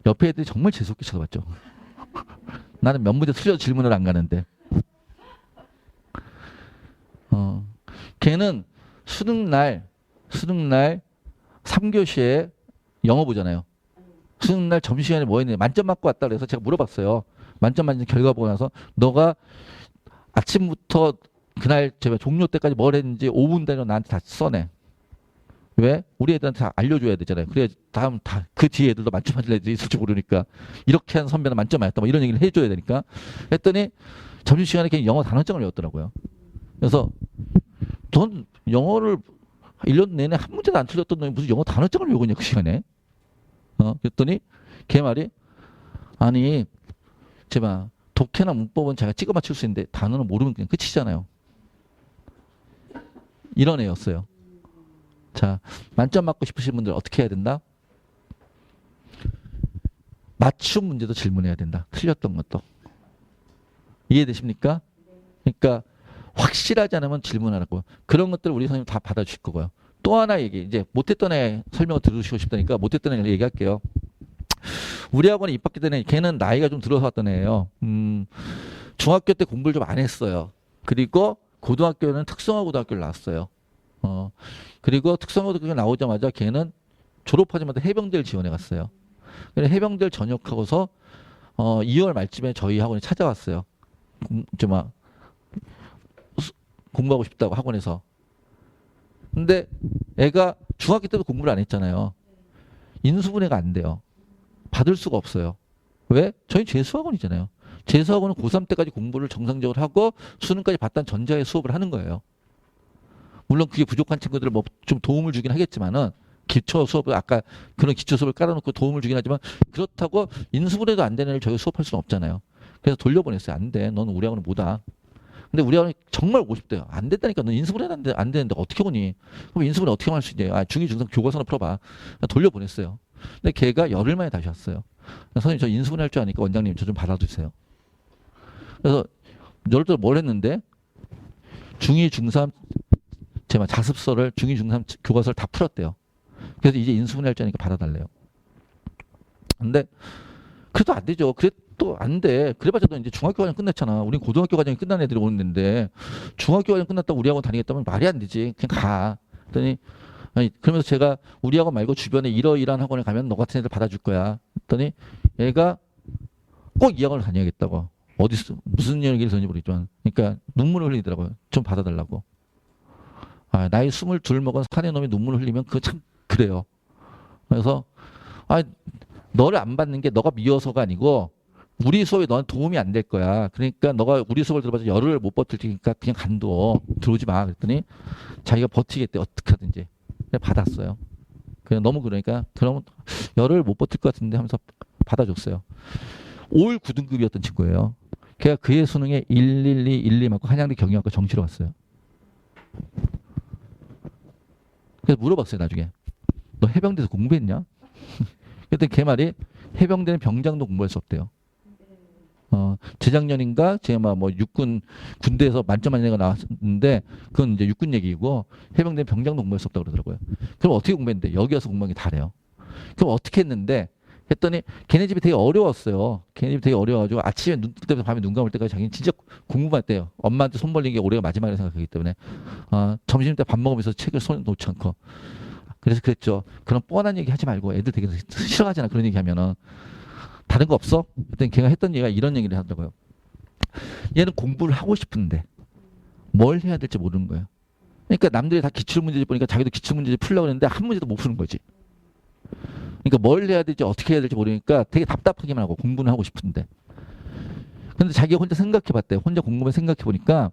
옆에 애들이 정말 재수없게 쳐다봤죠. 나는 몇 문제 틀려도 질문을 안 가는데. 걔는 수능날 3교시에 영어 보잖아요. 수능날 점심시간에 뭐 했는데 만점 맞고 왔다 그래서 제가 물어봤어요. 만점 맞은 결과 보고 나서 너가 아침부터 그날 제가 종료 때까지 뭘 했는지 5분 단위로 나한테 다 써내. 왜? 우리 애들한테 다 알려줘야 되잖아요. 그래 다음 그 뒤에 애들도 만점 맞을 애들이 있을지 모르니까 이렇게 한 선배는 만점 맞았다 뭐 이런 얘기를 해줘야 되니까 했더니 점심시간에 그냥 영어 단원장을 외웠더라고요. 그래서 넌 영어를 1년 내내 한 문제도 안 틀렸던 놈이 무슨 영어 단어장을 외우냐 그 시간에. 그랬더니 걔 말이 아니 제발 독해나 문법은 제가 찍어 맞출 수 있는데 단어는 모르면 그냥 끝이잖아요. 이런 애였어요. 자, 만점 맞고 싶으신 분들 어떻게 해야 된다? 맞춤 문제도 질문해야 된다. 틀렸던 것도. 이해되십니까? 그러니까 확실하지 않으면 질문하라고. 그런 것들 우리 선생님 다 받아주실 거고요. 또 하나 얘기. 이제 못했던 애 설명을 들으시고 싶다니까 못했던 애 얘기할게요. 우리 학원에 입학했기 때문에 걔는 나이가 좀 들어서 왔던 애예요. 중학교 때 공부를 좀 안 했어요. 그리고 고등학교는 특성화 고등학교를 나왔어요. 그리고 특성화 고등학교 나오자마자 걔는 졸업하자마자 해병대를 지원해 갔어요. 그래서 해병대를 전역하고서 2월 말쯤에 저희 학원에 찾아왔어요. 좀 막 공부하고 싶다고 학원에서. 근데 애가 중학교 때도 공부를 안 했잖아요. 인수분해가 안 돼요. 받을 수가 없어요. 왜? 저희 재수학원이잖아요. 재수학원은 고3 때까지 공부를 정상적으로 하고 수능까지 봤다는 전제하에 수업을 하는 거예요. 물론 그게 부족한 친구들을 뭐 좀 도움을 주긴 하겠지만은 기초 수업을 아까 그런 기초 수업을 깔아놓고 도움을 주긴 하지만 그렇다고 인수분해도 안 되는 애를 저희 수업할 수는 없잖아요. 그래서 돌려보냈어요. 안 돼. 너는 우리 학원은 못 와. 근데 우리 학원이 정말 오고 싶대요. 안 됐다니까. 너 인수분해 안 되는데 어떻게 오니? 그럼 인수분해 어떻게 할 수 있냐? 중2, 중3 교과서나 풀어봐. 돌려보냈어요. 근데 걔가 열흘 만에 다시 왔어요. 선생님 저 인수분해 할 줄 아니까 원장님 저 좀 받아주세요. 그래서 열흘 동안 뭘 했는데 중2, 중3 제 자습서를 중2, 중3 교과서를 다 풀었대요. 그래서 이제 인수분해 할 줄 아니까 받아달래요. 근데 그래도 안 되죠. 그래도 안 돼. 그래봤자 너 이제 중학교 과정 끝났잖아. 우린 고등학교 과정이 끝난 애들이 오는데 중학교 과정 끝났다고 우리 학원 다니겠다면 말이 안 되지. 그냥 가. 그랬더니 아니 그러면서 제가 우리 학원 말고 주변에 이러이러한 학원에 가면 너 같은 애들 받아줄 거야. 그랬더니 얘가 꼭 이 학원을 다녀야겠다고. 어디서 무슨 얘기를 했는지 모르겠지만 그러니까 눈물을 흘리더라고요. 좀 받아달라고. 나이 22 먹은 사내 놈이 눈물을 흘리면 그거 참 그래요. 그래서 너를 안 받는 게 너가 미워서가 아니고 우리 수업에 너한테 도움이 안 될 거야. 그러니까 너가 우리 수업을 들어봐서 열흘을 못 버틸 테니까 그냥 간둬. 들어오지 마. 그랬더니 자기가 버티겠대. 어떻게 하든지. 받았어요. 그냥 너무 그러니까 그러면 열흘 못 버틸 것 같은데 하면서 받아줬어요. 올 9등급이었던 친구예요. 걔가 그해 수능에 112 맞고 한양대 경영학과 정시로 갔어요. 그래서 물어봤어요. 나중에. 너 해병대에서 공부했냐? 그랬더니 걔 말이 해병대는 병장도 공부할 수 없대요. 재작년인가 제가 뭐 육군 군대에서 만점 안 내가 나왔는데 그건 이제 육군 얘기고 해병대는 병장도 공부할 수 없다고 그러더라고요. 그럼 어떻게 공부했는데 여기 와서 공부한 게 다래요. 그럼 어떻게 했는데 했더니 걔네 집이 되게 어려웠어요. 걔네 집이 되게 어려워가지고 아침에 눈 뜰 때부터 밤에 눈 감을 때까지 자기는 진짜 공부만 했대요. 엄마한테 손 벌린 게 올해가 마지막이라 생각하기 때문에 점심 때 밥 먹으면서 책을 손에 놓지 않고 그래서 그랬죠. 그런 뻔한 얘기 하지 말고 애들 되게 싫어하잖아. 그런 얘기 하면은 다른 거 없어? 그랬더니 걔가 했던 얘기가 이런 얘기를 하더라고요. 얘는 공부를 하고 싶은데 뭘 해야 될지 모르는 거예요. 그러니까 남들이 다 기출문제집 보니까 자기도 기출문제집 풀려고 했는데 한 문제도 못 푸는 거지. 그러니까 뭘 해야 될지 어떻게 해야 될지 모르니까 되게 답답하기만 하고 공부는 하고 싶은데. 근데 자기가 혼자 생각해봤대. 혼자 공부만 생각해보니까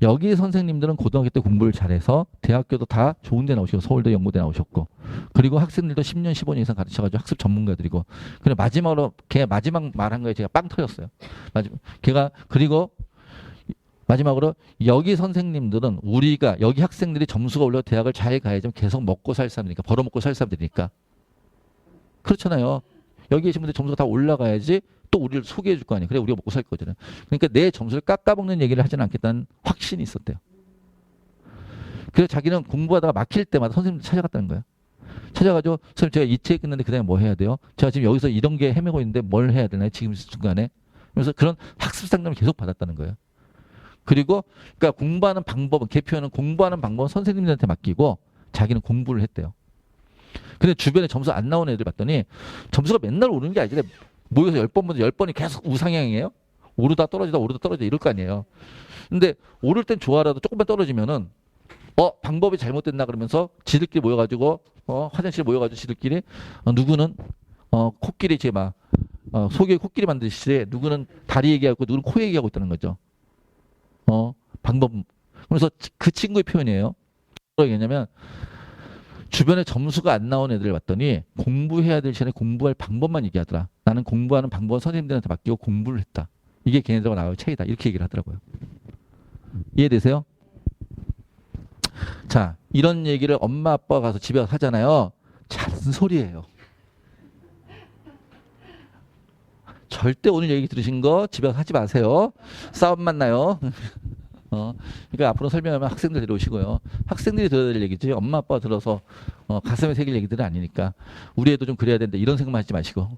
여기 선생님들은 고등학교 때 공부를 잘해서 대학교도 다 좋은 데 나오시고 서울대 연고대 나오셨고 그리고 학생들도 10년 15년 이상 가르쳐가지고 학습 전문가들이고 그래 마지막으로 걔 마지막 말한 거에 제가 빵 터졌어요. 걔가 그리고 마지막으로 여기 선생님들은 우리가 여기 학생들이 점수가 올라 대학을 잘 가야지 계속 먹고 살 사람이니까 벌어먹고 살 사람들이니까 그렇잖아요. 여기 계신 분들 점수가 다 올라가야지 또 우리를 소개해 줄 거 아니에요. 그래 우리가 먹고 살 거잖아요. 그러니까 내 점수를 깎아먹는 얘기를 하지는 않겠다는 확신이 있었대요. 그래서 자기는 공부하다가 막힐 때마다 선생님들 찾아갔다는 거예요. 찾아가지고 선생님 제가 이 책 끝났는데 그 다음에 뭐 해야 돼요? 제가 지금 여기서 이런 게 헤매고 있는데 뭘 해야 되나요? 지금 순간에. 그래서 그런 학습 상담을 계속 받았다는 거예요. 그리고 그러니까 공부하는 방법은 개표하는 공부하는 방법은 선생님들한테 맡기고 자기는 공부를 했대요. 근데 주변에 점수 안 나오는 애들 봤더니 점수가 맨날 오르는 게 아니라 모여서 10번 보면 10번이 계속 우상향이에요. 오르다 떨어지다 오르다 떨어지다 이럴 거 아니에요. 근데 오를 땐 좋아라도 조금만 떨어지면은 방법이 잘못됐나 그러면서 지들끼리 모여가지고 화장실에 모여가지고 지들끼리 누구는 코끼리 제막 속에 코끼리 만드시되 누구는 다리 얘기하고 누구는 코 얘기하고 있다는 거죠. 방법. 그래서 그 친구의 표현이에요. 뭐냐면 주변에 점수가 안 나온 애들을 봤더니 공부해야 될 시간에 공부할 방법만 얘기하더라. 나는 공부하는 방법은 선생님들한테 맡기고 공부를 했다. 이게 걔네들하고 나하고 차이다. 이렇게 얘기를 하더라고요. 이해되세요? 자, 이런 얘기를 엄마 아빠가 가서 집에 가서 하잖아요. 잔소리예요. 절대 오늘 얘기 들으신 거 집에 가서 하지 마세요. 싸움만 나요. 그러니까 앞으로 설명하면 학생들 데려오시고요. 학생들이 들어야 될 얘기지 엄마 아빠가 들어서 가슴에 새길 얘기들은 아니니까 우리 애도 좀 그래야 된다 이런 생각만 하지 마시고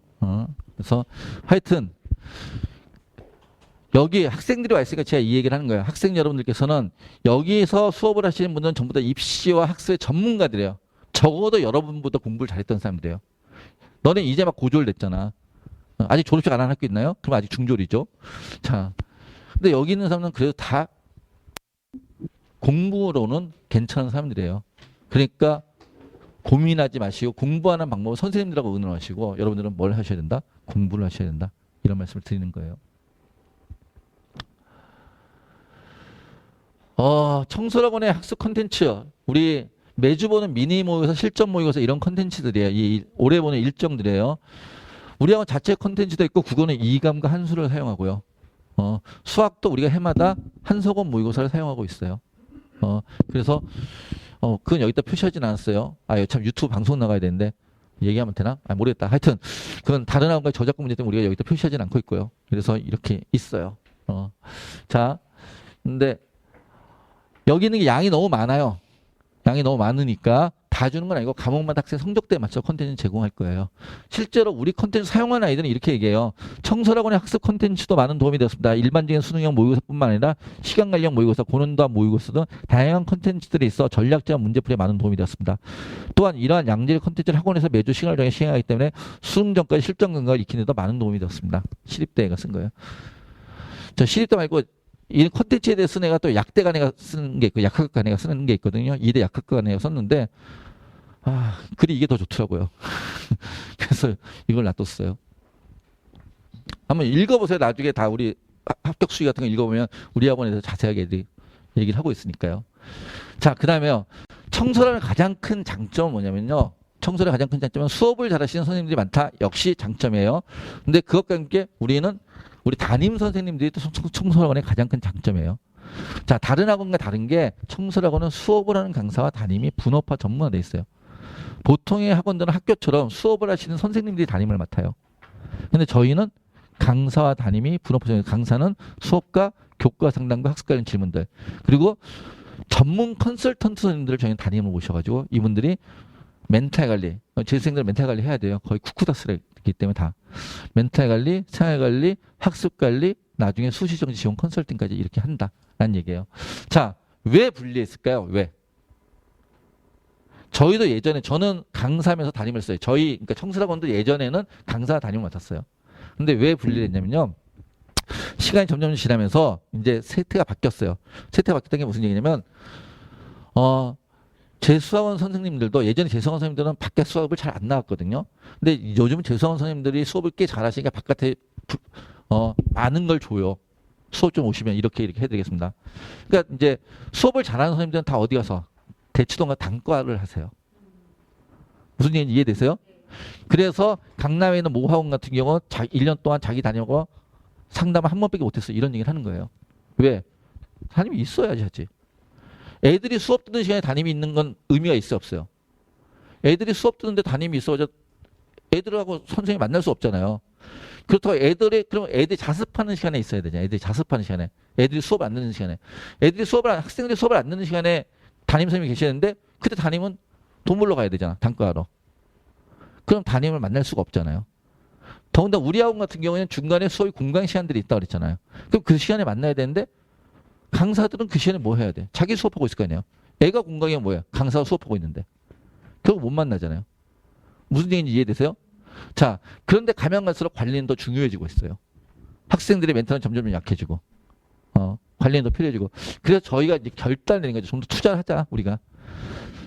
그래서 하여튼 여기 학생들이 와 있으니까 제가 이 얘기를 하는 거예요. 학생 여러분들께서는 여기서 수업을 하시는 분들은 전부 다 입시와 학습의 전문가들이에요. 적어도 여러분보다 공부를 잘했던 사람들이에요. 너네 이제 막 고졸 됐잖아. 아직 졸업식 안 한 학교 있나요? 그럼 아직 중졸이죠. 자, 근데 여기 있는 사람은 그래도 다 공부로는 괜찮은 사람들이에요. 그러니까 고민하지 마시고 공부하는 방법을 선생님들하고 의논하시고 여러분들은 뭘 하셔야 된다? 공부를 하셔야 된다. 이런 말씀을 드리는 거예요. 청소학원의 학습 콘텐츠 우리 매주 보는 미니 모의고사, 실전 모의고사 이런 콘텐츠들이에요. 올해 보는 일정들이에요. 우리 학원 자체 콘텐츠도 있고 국어는 이감과 한수를 사용하고요. 수학도 우리가 해마다 한석원 모의고사를 사용하고 있어요. 그래서 그건 여기다 표시하진 않았어요. 참 유튜브 방송 나가야 되는데 얘기하면 되나? 모르겠다. 하여튼 그건 다른 학원과의 저작권 문제 때문에 우리가 여기다 표시하진 않고 있고요. 그래서 이렇게 있어요. 자, 근데 여기 있는 게 양이 너무 많아요. 양이 너무 많으니까 다 주는 건 아니고 과목마다 학생 성적대에 맞춰 콘텐츠 제공할 거예요. 실제로 우리 콘텐츠 사용하는 아이들은 이렇게 얘기해요. 청소학원의 학습 콘텐츠도 많은 도움이 되었습니다. 일반적인 수능형 모의고사뿐만 아니라 시간관리형 모의고사, 고난도한 모의고사 등 다양한 콘텐츠들이 있어 전략적 문제풀이에 많은 도움이 되었습니다. 또한 이러한 양질의 콘텐츠를 학원에서 매주 시간을 정해 시행하기 때문에 수능 전까지 실전 감각을 익히는 데 많은 도움이 되었습니다. 시립대가 쓴 거예요. 저 시립대 말고 이 콘텐츠에 대해 쓴 애가 또 약대 간애가 쓰는 게 있고 약학과 간애가 쓰는 게 있거든요. 이대 약학과 간애가 썼는데 글이 이게 더 좋더라고요. 그래서 이걸 놔뒀어요. 한번 읽어보세요. 나중에 다 우리 합격 수위 같은 거 읽어보면 우리 학원에서 자세하게 얘기를 하고 있으니까요. 자, 그 다음에요. 청소라는 가장 큰 장점은 뭐냐면요. 청소의 가장 큰 장점은 수업을 잘하시는 선생님들이 많다. 역시 장점이에요. 근데 그것과 함께 우리 담임 선생님들이 또 청소학원의 가장 큰 장점이에요. 자, 다른 학원과 다른 게 청소학원은 수업을 하는 강사와 담임이 분업화 전문화되어 있어요. 보통의 학원들은 학교처럼 수업을 하시는 선생님들이 담임을 맡아요. 근데 저희는 강사와 담임이 분업화, 강사는 수업과 교과 상담과 학습 관련 질문들 그리고 전문 컨설턴트 선생님들을 저희는 담임을 모셔가지고 이분들이 멘탈 관리, 재수생들 멘탈 관리 해야 돼요. 거의 쿠쿠다스이기 때문에 다. 멘탈 관리, 생활 관리, 학습 관리, 나중에 수시정지 지원 컨설팅까지 이렇게 한다라는 얘기예요. 자, 왜 분리했을까요? 왜? 저희도 예전에 저는 강사면서 담임을 했어요. 그러니까 청소학원도 예전에는 강사 담임을 맡았어요. 근데 왜 분리를 했냐면요. 시간이 점점 지나면서 이제 세태가 바뀌었어요. 세태가 바뀌었던 게 무슨 얘기냐면 재수학원 선생님들도 예전에 재수학원 선생님들은 밖에 수업을 잘 안 나왔거든요. 근데 요즘 재수학원 선생님들이 수업을 꽤 잘하시니까 바깥에 많은 걸 줘요. 수업 좀 오시면 이렇게 해드리겠습니다. 그러니까 이제 수업을 잘하는 선생님들은 다 어디 가서 대치동과 단과를 하세요. 무슨 얘기인지 이해되세요? 그래서 강남에 있는 모 학원 같은 경우 1년 동안 자기 다니고 상담을 한 번밖에 못했어. 이런 얘기를 하는 거예요. 왜? 담임이 있어야지 하지. 애들이 수업 듣는 시간에 담임이 있는 건 의미가 있어요, 없어요? 애들이 수업 듣는데 담임이 있어서 애들하고 선생님이 만날 수 없잖아요. 그렇다고 그럼 애들이 자습하는 시간에 있어야 되잖아요. 애들이 자습하는 시간에. 애들이 수업 안 듣는 시간에. 학생들이 수업을 안 듣는 시간에 담임 선생님이 계시는데 그때 담임은 돈 벌러 가야 되잖아. 단과하러. 그럼 담임을 만날 수가 없잖아요. 더군다나 우리 학원 같은 경우에는 중간에 수업이 공강 시간들이 있다고 그랬잖아요. 그럼 그 시간에 만나야 되는데 강사들은 그 시간에 뭐 해야 돼? 자기 수업하고 있을 거 아니에요. 애가 공강이면 뭐야? 강사가 수업하고 있는데. 결국 못 만나잖아요. 무슨 얘기인지 이해되세요? 자, 그런데 가면 갈수록 관리는 더 중요해지고 있어요. 학생들의 멘탈은 점점 약해지고 관리는 더 필요해지고. 그래서 저희가 이제 결단을 내린 거죠. 좀 더 투자를 하자, 우리가.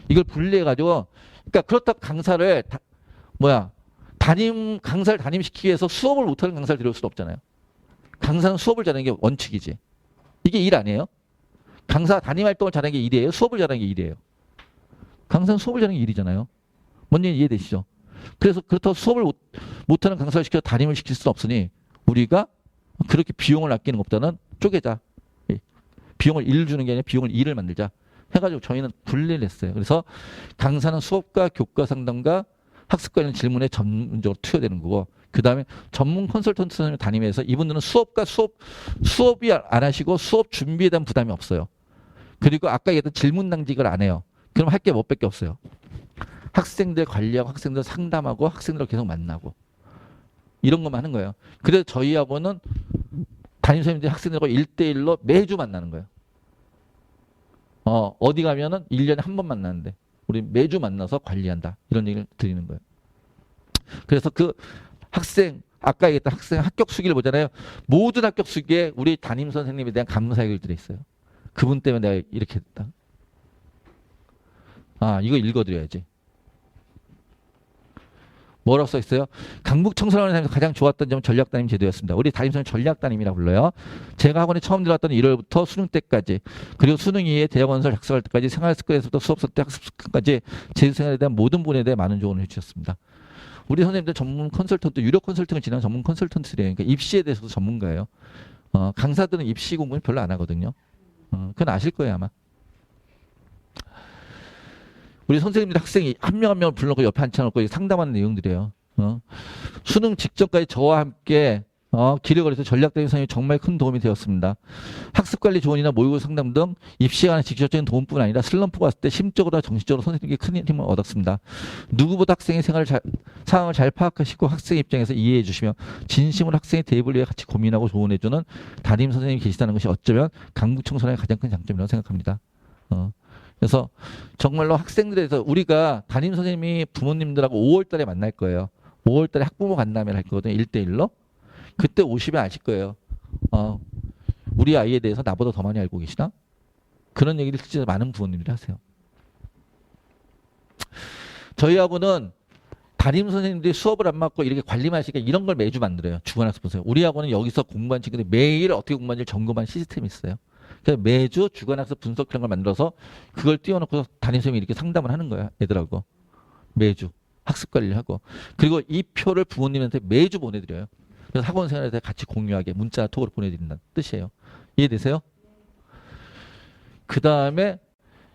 이걸 분리해가지고, 그러니까 그렇다고 강사를 강사를 담임시키기 위해서 수업을 못하는 강사를 데려올 수도 없잖아요. 강사는 수업을 잘하는 게 원칙이지. 이게 일 아니에요? 강사 담임 활동을 잘하는 게 일이에요? 수업을 잘하는 게 일이에요? 강사는 수업을 잘하는 게 일이잖아요. 뭔 얘기 이해되시죠? 그래서 그렇다고 수업을 못하는 강사를 시켜 담임을 시킬 수는 없으니 우리가 그렇게 비용을 아끼는 것보다는 쪼개자. 비용을 1을 주는 게 아니라 비용을 2를 만들자. 해가지고 저희는 분리를 했어요. 그래서 강사는 수업과 교과 상담과 학습 관련 질문에 전문적으로 투여되는 거고, 그 다음에 전문 컨설턴트 선생님 담임해서 이분들은 수업이 안 하시고 수업 준비에 대한 부담이 없어요. 그리고 아까 얘기했던 질문 낭직을 안 해요. 그럼 할 게 뭐밖에 없어요. 학생들 관리하고 학생들 상담하고 학생들 계속 만나고 이런 것만 하는 거예요. 그래서 저희하고는 담임선생님들이 학생들하고 1대1로 매주 만나는 거예요. 어디 가면은 1년에 한 번 만나는데 우리 매주 만나서 관리한다. 이런 얘기를 드리는 거예요. 그래서 그 학생, 아까 얘기했던 학생 합격 수기를 보잖아요. 모든 합격 수기에 우리 담임 선생님에 대한 감사 글들이 있어요. 그분 때문에 내가 이렇게 했다. 이거 읽어드려야지. 뭐라고 써 있어요? 강북 청소년을 하면서 가장 좋았던 점은 전략담임 제도였습니다. 우리 담임선생님 전략담임이라고 불러요. 제가 학원에 처음 들어왔던 1월부터 수능 때까지, 그리고 수능 이후에 대학원서 작성할 때까지 생활습관에서부터 수업서 때 학습습관까지 제주생활에 대한 모든 부분에 대해 많은 조언을 해주셨습니다. 우리 선생님들 전문 컨설턴트, 유료 컨설팅을 지난 전문 컨설턴트래요. 그러니까 입시에 대해서도 전문가예요. 강사들은 입시 공부는 별로 안 하거든요. 그건 아실 거예요 아마. 우리 선생님들 학생이 한 명 한 명을 불러놓고 옆에 앉혀놓고 상담하는 내용들이에요. 수능 직전까지 저와 함께 길을 걸어서 전략적인 선생님이 정말 큰 도움이 되었습니다. 학습관리 조언이나 모의고사 상담 등 입시에 관한 직접적인 도움뿐 아니라 슬럼프가 왔을 때 심적으로나 정신적으로 선생님께 큰 힘을 얻었습니다. 누구보다 학생의 상황을 잘 파악하시고 학생 입장에서 이해해 주시며 진심으로 학생의 대입을 위해 같이 고민하고 조언해 주는 담임 선생님이 계시다는 것이 어쩌면 강북 청소년의 가장 큰 장점이라고 생각합니다. 그래서 정말로 학생들에 대해서 우리가 담임 선생님이 부모님들하고 5월 달에 만날 거예요. 5월 달에 학부모 간담회를 할 거거든요. 1대1로. 그때 오시면 아실 거예요. 우리 아이에 대해서 나보다 더 많이 알고 계시나? 그런 얘기를 진짜 많은 부모님들이 하세요. 저희하고는 담임 선생님들이 수업을 안 맡고 이렇게 관리만 하시니까 이런 걸 매주 만들어요. 주관학습 보세요. 우리 학원은 여기서 공부한 친구들이 매일 어떻게 공부하는지 점검하는 시스템이 있어요. 그래서 매주 주관학습 분석 이런 걸 만들어서 그걸 띄워놓고 담임선생님이 이렇게 상담을 하는 거야. 애들하고. 매주 학습 관리를 하고. 그리고 이 표를 부모님한테 매주 보내드려요. 그래서 학원 생활에 대해 같이 공유하게 문자 톡으로 보내드린다는 뜻이에요. 이해되세요? 그 다음에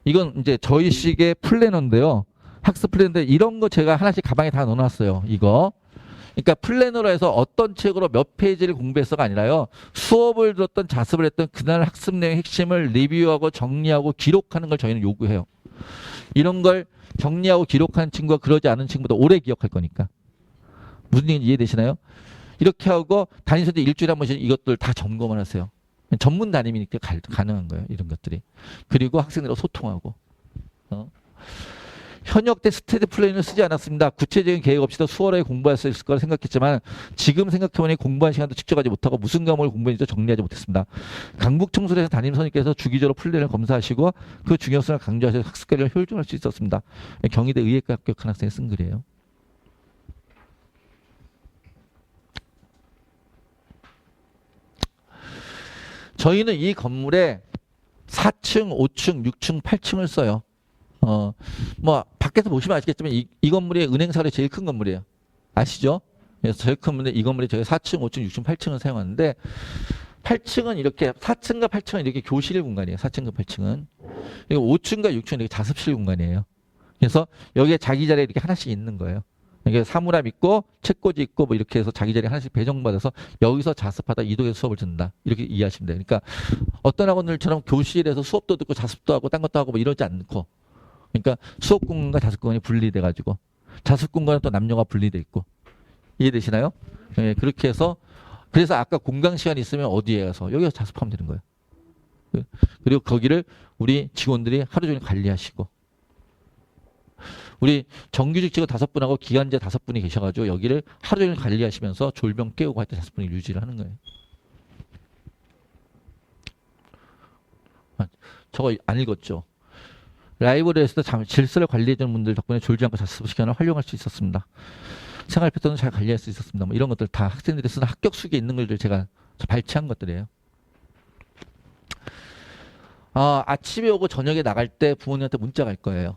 이건 이제 저희식의 플래너인데요. 학습 플래너인데 이런 거 제가 하나씩 가방에 다 넣어놨어요. 이거. 그러니까 플래너로 해서 어떤 책으로 몇 페이지를 공부했어가 아니라요. 수업을 들었던 자습을 했던 그날 학습 내용의 핵심을 리뷰하고 정리하고 기록하는 걸 저희는 요구해요. 이런 걸 정리하고 기록하는 친구가 그러지 않은 친구보다 오래 기억할 거니까. 무슨 얘기인지 이해되시나요? 이렇게 하고 담임선생님 일주일에 한 번씩 이것들 다 점검을 하세요. 전문 담임이니까 가능한 거예요. 이런 것들이. 그리고 학생들하고 소통하고. 현역 때 스테디 플래너를 쓰지 않았습니다. 구체적인 계획 없이도 수월하게 공부할 수 있을 거라 생각했지만 지금 생각해보니 공부한 시간도 측정하지 못하고 무슨 과목을 공부했는지 정리하지 못했습니다. 강북 청소년에서 담임선생님께서 주기적으로 플래너를 검사하시고 그 중요성을 강조하셔서 학습관리를 효율적으로 할 수 있었습니다. 경희대 의예과 합격한 학생이 쓴 글이에요. 저희는 이 건물에 4층, 5층, 6층, 8층을 써요. 뭐 밖에서 보시면 아시겠지만 이 건물이 은행사의 제일 큰 건물이에요. 아시죠? 그래서 제일 큰 건물에 이 건물에 저희가 4층, 5층, 6층, 8층을 사용하는데 8층은 이렇게 4층과 8층은 이렇게 교실 공간이에요. 4층과 8층은. 그리고 5층과 6층은 이렇게 자습실 공간이에요. 그래서 여기에 자기 자리에 이렇게 하나씩 있는 거예요. 이게 사물함 있고 책꽂이 있고 뭐 이렇게 해서 자기 자리에 하나씩 배정받아서 여기서 자습하다 이동해서 수업을 듣는다. 이렇게 이해하시면 돼요. 그러니까 어떤 학원들처럼 교실에서 수업도 듣고 자습도 하고 딴 것도 하고 뭐 이러지 않고 그러니까 수업 공간과 자습 공간이 분리돼 가지고 자습 공간은 또 남녀가 분리돼 있고 이해되시나요? 네, 그렇게 해서 그래서 아까 공강 시간이 있으면 어디에 가서 여기서 자습하면 되는 거예요. 그리고 거기를 우리 직원들이 하루 종일 관리하시고 우리 정규직 직원 5분하고 기간제 5분이 계셔가지고 여기를 하루 종일 관리하시면서 졸병 깨우고 할 때 5분을 유지를 하는 거예요. 저거 안 읽었죠? 라이브러리에서도 질서를 발휘해주는 분들 덕분에 졸지 않고 자습 시간을 활용할 수 있었습니다. 생활 패턴을 잘 관리할 수 있었습니다. 뭐 이런 것들 다 학생들이 쓰는 합격 수기에 있는 것들 제가 발췌한 것들이에요. 아침에 오고 저녁에 나갈 때 부모님한테 문자 갈 거예요.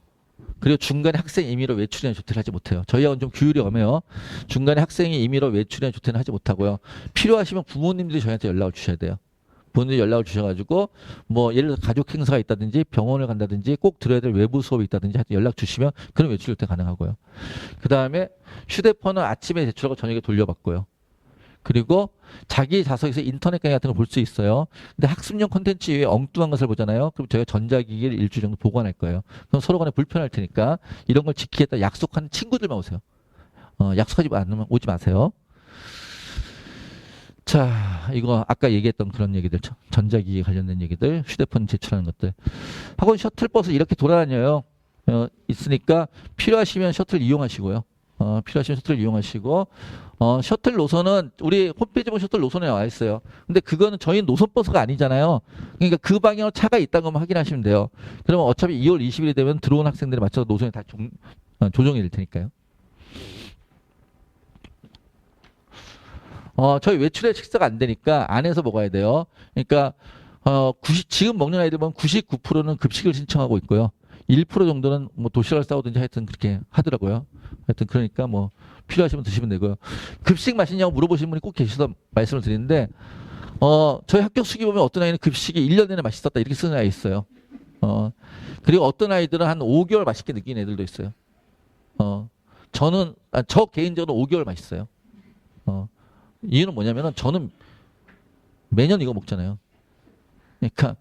그리고 중간에 학생이 임의로 외출이나 조퇴를 하지 못해요. 저희하고는 좀 규율이 엄해요. 중간에 학생이 임의로 외출이나 조퇴는 하지 못하고요. 필요하시면 부모님들이 저희한테 연락을 주셔야 돼요. 부모님들이 연락을 주셔가지고 뭐 예를 들어 가족 행사가 있다든지 병원을 간다든지 꼭 들어야 될 외부 수업이 있다든지 하여튼 연락 주시면 그런 외출 조퇴 가능하고요. 그 다음에 휴대폰은 아침에 제출하고 저녁에 돌려받고요. 그리고 자기 자석에서 인터넷 강의 같은 걸 볼 수 있어요. 근데 학습용 콘텐츠 외에 엉뚱한 것을 보잖아요. 그럼 저희가 전자기기를 일주일 정도 보관할 거예요. 그럼 서로 간에 불편할 테니까 이런 걸 지키겠다 약속하는 친구들만 오세요. 약속하지 않으면 오지 마세요. 자, 이거 아까 얘기했던 그런 얘기들, 전자기기 관련된 얘기들, 휴대폰 제출하는 것들. 학원 셔틀버스 이렇게 돌아다녀요. 있으니까 필요하시면 셔틀 이용하시고요. 필요하시면 셔틀 이용하시고, 셔틀 노선은 우리 홈페이지 보면 셔틀 노선에 나와 있어요. 근데 그거는 저희 노선버스가 아니잖아요. 그러니까 그 방향으로 차가 있다는 것만 확인하시면 돼요. 그러면 어차피 2월 20일이 되면 들어온 학생들에 맞춰서 노선이 다 조정이 될 테니까요. 저희 외출에 식사가 안 되니까 안에서 먹어야 돼요. 그러니까, 지금 먹는 아이들 보면 99%는 급식을 신청하고 있고요. 1% 정도는 뭐 도시락을 싸오든지 하여튼 그렇게 하더라고요. 하여튼 그러니까 뭐 필요하시면 드시면 되고요. 급식 맛있냐고 물어보시는 분이 꼭 계셔서 말씀을 드리는데, 저희 합격 수기 보면 어떤 아이는 급식이 1년 내내 맛있었다 이렇게 쓰는 아이 있어요. 그리고 어떤 아이들은 한 5개월 맛있게 느끼는 애들도 있어요. 저 개인적으로 5개월 맛있어요. 이유는 뭐냐면은 저는 매년 이거 먹잖아요. 그러니까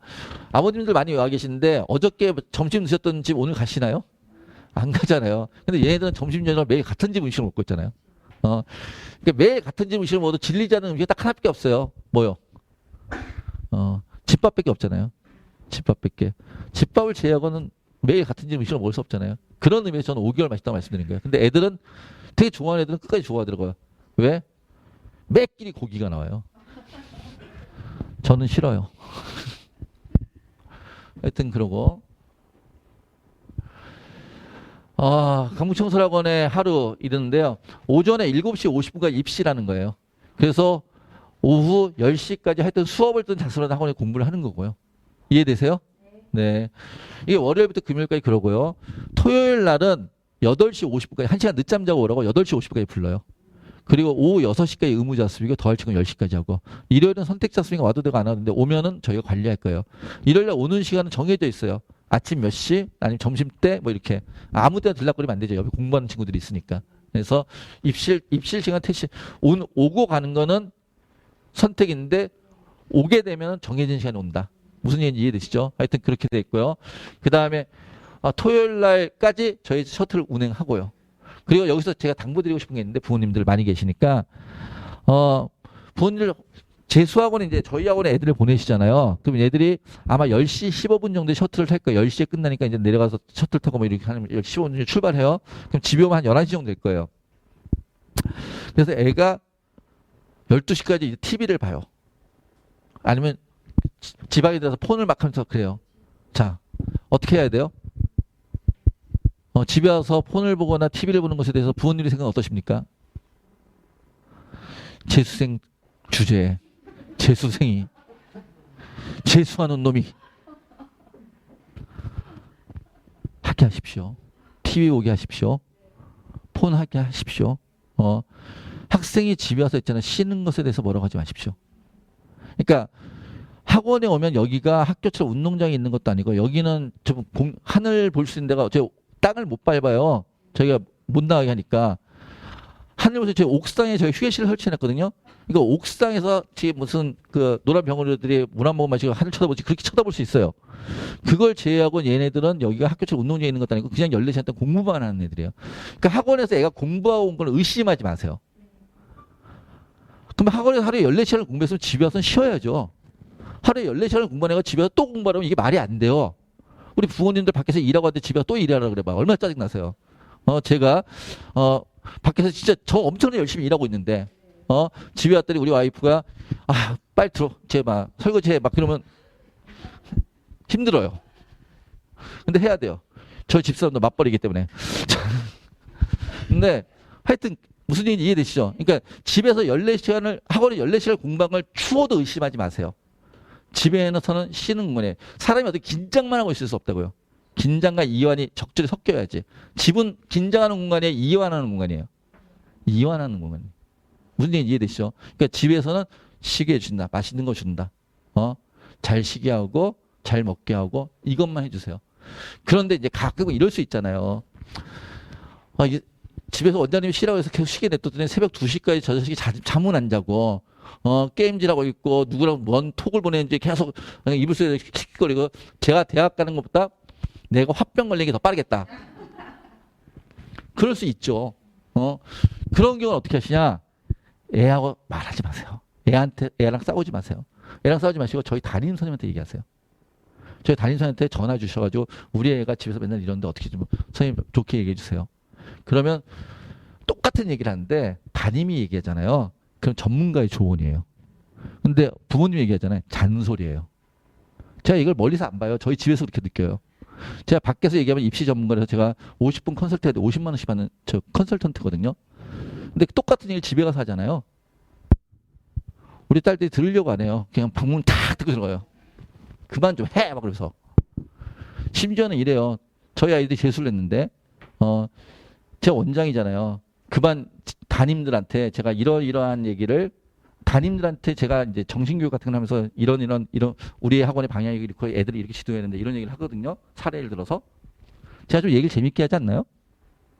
아버님들 많이 와 계시는데 어저께 점심 드셨던 집 오늘 가시나요? 안 가잖아요. 근데 얘네들은 점심 저녁 매일 같은 집 음식을 먹고 있잖아요. 그러니까 매일 같은 집 음식을 먹어도 질리지 않는 음식이 딱 하나밖에 없어요. 뭐요? 집밥밖에 없잖아요. 집밥밖에. 집밥을 제외하고는 매일 같은 집 음식을 먹을 수 없잖아요. 그런 의미에서 저는 5개월 맛있다고 말씀드린 거예요. 근데 애들은 되게 좋아하는 애들은 끝까지 좋아하더라고요. 왜? 매끼리 고기가 나와요. 저는 싫어요. 하여튼 그러고 강북청소학원에 하루 이르는데요. 오전에 7시 50분까지 입시라는 거예요. 그래서 오후 10시까지 하여튼 수업을 든 자습하는 학원에 공부를 하는 거고요. 이해되세요? 네. 이게 월요일부터 금요일까지 그러고요. 토요일 날은 8시 50분까지 1시간 늦잠 자고 오라고 8시 50분까지 불러요. 그리고 오후 6시까지 의무자습이고 더할 친구 10시까지 하고 일요일은 선택자습이니까 와도 되고 안 와도 되는데 오면은 저희가 관리할 거예요. 일요일날 오는 시간은 정해져 있어요. 아침 몇 시 아니면 점심때 뭐 이렇게 아무 때나 들락거리면 안 되죠. 옆에 공부하는 친구들이 있으니까. 그래서 입실 시간 택시 오고 가는 거는 선택인데 오게 되면 정해진 시간에 온다. 무슨 얘기인지 이해되시죠? 하여튼 그렇게 돼 있고요. 그 다음에 토요일 날까지 저희 셔틀 운행하고요. 그리고 여기서 제가 당부드리고 싶은 게 있는데 부모님들 많이 계시니까 부모님들 재수학원에 이제 저희 학원에 애들을 보내시잖아요. 그럼 애들이 아마 10시 15분 정도에 셔틀을 탈 거예요. 10시에 끝나니까 이제 내려가서 셔틀 타고 뭐 이렇게 하면 10시 15분 정도에 출발해요. 그럼 집에 오면 한 11시 정도 될 거예요. 그래서 애가 12시까지 이제 TV를 봐요. 아니면 지방에 들어서 폰을 막 하면서 그래요. 자, 어떻게 해야 돼요? 집에 와서 폰을 보거나 TV를 보는 것에 대해서 부모님의 생각은 어떠십니까? 재수생 주제에 재수생이 재수하는 놈이 하게 하십시오. TV 보게 하십시오. 폰 하게 하십시오. 학생이 집에 와서 있잖아요. 쉬는 것에 대해서 뭐라고 하지 마십시오. 그러니까 학원에 오면 여기가 학교처럼 운동장이 있는 것도 아니고 여기는 좀 하늘 볼 수 있는 데가 제가 땅을 못 밟아요. 저희가 못 나가게 하니까. 하늘 보세요. 저희 옥상에 저희 휴게실을 설치해놨거든요. 그러니까 옥상에서 지금 무슨 그 노란 병어리들이 물 한 모금 마시고 하늘 쳐다보지 그렇게 쳐다볼 수 있어요. 그걸 제외하고 얘네들은 여기가 학교처럼 운동장에 있는 것도 아니고 그냥 14시간 동안 공부만 하는 애들이에요. 그러니까 학원에서 애가 공부하고 온 걸 의심하지 마세요. 그럼 학원에서 하루에 14시간을 공부했으면 집에 와서는 쉬어야죠. 하루에 14시간을 공부한 애가 집에 와서 또 공부하려면 이게 말이 안 돼요. 우리 부모님들 밖에서 일하고 왔는데 집에 와서 또 일하라 그래 봐. 얼마나 짜증나세요. 제가 밖에서 진짜 저 엄청나게 열심히 일하고 있는데 집에 왔더니 우리 와이프가 빨리 들어. 쟤 막 설거지 해 막 그러면 힘들어요. 근데 해야 돼요. 저희 집사람도 맞벌이기 때문에. 근데 하여튼 무슨 얘기인지 이해되시죠? 그러니까 집에서 14시간을 학원에 14시간을 공부한 걸 추워도 의심하지 마세요. 집에서는 쉬는 거네. 사람이 어떻게 긴장만 하고 있을 수 없다고요. 긴장과 이완이 적절히 섞여야지. 집은 긴장하는 공간이에요, 이완하는 공간이에요. 이완하는 공간. 무슨 얘기 이해되시죠? 그러니까 집에서는 쉬게 해준다, 맛있는 거 준다, 잘 쉬게 하고 잘 먹게 하고 이것만 해주세요. 그런데 이제 가끔 이럴 수 있잖아요. 집에서 원장님이 쉬라고 해서 계속 쉬게 냅뒀더니 새벽 2시까지 저 자식이 잠은 안 자고 게임질하고 있고 누구랑 뭔 톡을 보내는지 계속 이불 속에 킥킥거리고. 제가 대학 가는 것보다 내가 화병 걸리는 게 더 빠르겠다. 그럴 수 있죠. 그런 경우는 어떻게 하시냐? 애하고 말하지 마세요. 애랑 싸우지 마세요. 애랑 싸우지 마시고 저희 담임 선생님한테 얘기하세요. 저희 담임 선생님한테 전화 주셔가지고 우리 애가 집에서 맨날 이러는데 어떻게 좀 선생님 좋게 얘기해 주세요. 그러면 똑같은 얘기를 하는데 담임이 얘기하잖아요. 그럼 전문가의 조언이에요. 근데 부모님이 얘기하잖아요. 잔소리예요. 제가 이걸 멀리서 안 봐요. 저희 집에서 그렇게 느껴요. 제가 밖에서 얘기하면 입시 전문가라서 제가 50분 컨설트해도 50만 원씩 받는 저 컨설턴트거든요. 근데 똑같은 얘기를 집에 가서 하잖아요. 우리 딸들이 들으려고 안 해요. 그냥 방문 탁 듣고 들어가요. 그만 좀 해! 막 그러면서. 심지어는 이래요. 저희 아이들이 재수를 했는데 제가 원장이잖아요. 그반 담임들한테 제가 이러한 얘기를 담임들한테 제가 이제 정신교육 같은 걸 하면서 이런 우리 학원의 방향이 이렇게 애들이 이렇게 지도해야 되는데 이런 얘기를 하거든요. 사례를 들어서. 제가 좀 얘기를 재밌게 하지 않나요?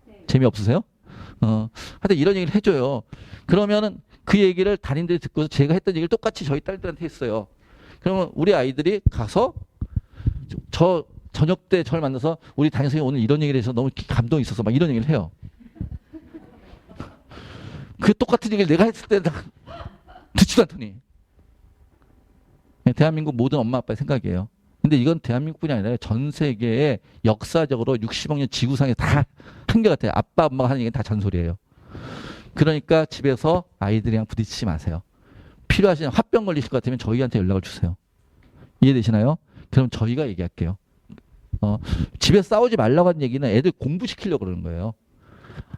네. 재미없으세요? 하여튼 이런 얘기를 해줘요. 그러면은 그 얘기를 담임들이 듣고서 제가 했던 얘기를 똑같이 저희 딸들한테 했어요. 그러면 우리 아이들이 가서 저녁 때 저를 만나서 우리 담임 선생님 오늘 이런 얘기를 해서 너무 감동이 있어서 막 이런 얘기를 해요. 그 똑같은 얘기를 내가 했을 때 듣지도 않더니. 대한민국 모든 엄마 아빠의 생각이에요. 근데 이건 대한민국뿐이 아니라 전 세계에 역사적으로 60억 년 지구상에 다 한결같아요. 아빠 엄마가 하는 얘기는 다 잔소리예요. 그러니까 집에서 아이들이랑 부딪히지 마세요. 필요하신 화병 걸리실 것 같으면 저희한테 연락을 주세요. 이해되시나요? 그럼 저희가 얘기할게요. 집에서 싸우지 말라고 하는 얘기는 애들 공부시키려고 그러는 거예요.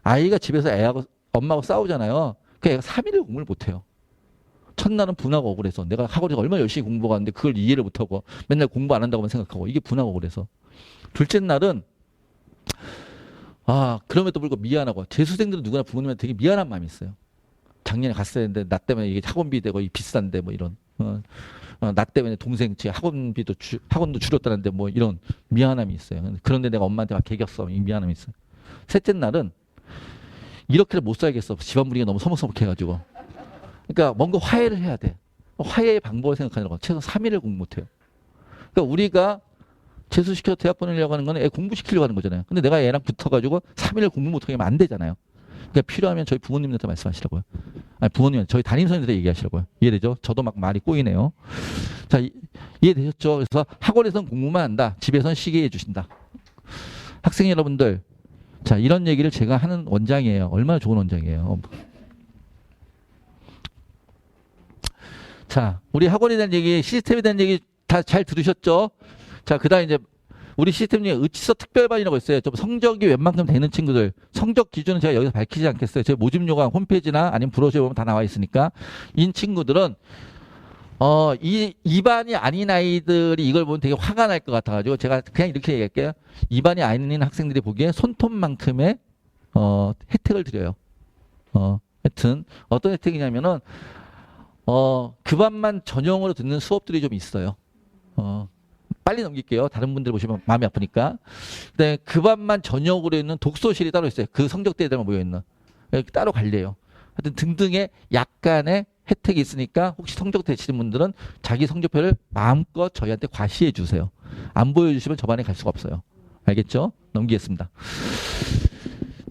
아이가 집에서 애하고 엄마하고 싸우잖아요. 그 애가 3일을 공부를 못해요. 첫날은 분하고 억울해서 내가 학원에서 얼마나 열심히 공부하고 왔는데 그걸 이해를 못하고 맨날 공부 안 한다고만 생각하고 이게 분하고 억울해서. 둘째 날은 그럼에도 불구하고 미안하고 재수생들은 누구나 부모님한테 되게 미안한 마음이 있어요. 작년에 갔어야 했는데 나 때문에 이게 학원비 되고 비싼데 뭐 이런 나 때문에 동생 제 학원도 줄였다는데 뭐 이런 미안함이 있어요. 그런데 내가 엄마한테 막 개겼어. 이 미안함이 있어요. 셋째 날은 이렇게는 못 살겠어. 집안 분위기가 너무 서먹서먹해가지고. 그러니까 뭔가 화해를 해야 돼. 화해의 방법을 생각하는 거. 최소 3일을 공부 못해요. 그러니까 우리가 재수시켜서 대학 보내려고 하는 건 애 공부시키려고 하는 거잖아요. 근데 내가 애랑 붙어가지고 3일을 공부 못하게 하면 안 되잖아요. 그러니까 필요하면 저희 부모님한테 말씀하시라고요. 아니, 부모님한테 저희 담임선생님한테 얘기하시라고요. 이해되죠? 저도 막 말이 꼬이네요. 자, 이해되셨죠? 그래서 학원에서는 공부만 한다. 집에서는 쉬게 해주신다. 학생 여러분들, 자, 이런 얘기를 제가 하는 원장이에요. 얼마나 좋은 원장이에요. 자, 우리 학원에 대한 얘기, 시스템에 대한 얘기 다 잘 들으셨죠? 자, 그 다음에 이제 우리 시스템 중에 의치서 특별반이라고 있어요. 좀 성적이 웬만큼 되는 친구들. 성적 기준은 제가 여기서 밝히지 않겠어요. 제 모집 요강 홈페이지나 아니면 브로셔에 보면 다 나와 있으니까. 이 친구들은 이 반이 아닌 아이들이 이걸 보면 되게 화가 날 것 같아가지고 제가 그냥 이렇게 얘기할게요. 이 반이 아닌 학생들이 보기에 손톱만큼의 혜택을 드려요. 하여튼 어떤 혜택이냐면은 그 반만 전용으로 듣는 수업들이 좀 있어요. 빨리 넘길게요. 다른 분들 보시면 마음이 아프니까. 근데 그 반만 전용으로 있는 독서실이 따로 있어요. 그 성적대에만 모여있는. 따로 관리해요. 하여튼 등등의 약간의 혜택이 있으니까 혹시 성적 되시는 분들은 자기 성적표를 마음껏 저희한테 과시해 주세요. 안 보여주시면 저 반에 갈 수가 없어요. 알겠죠? 넘기겠습니다.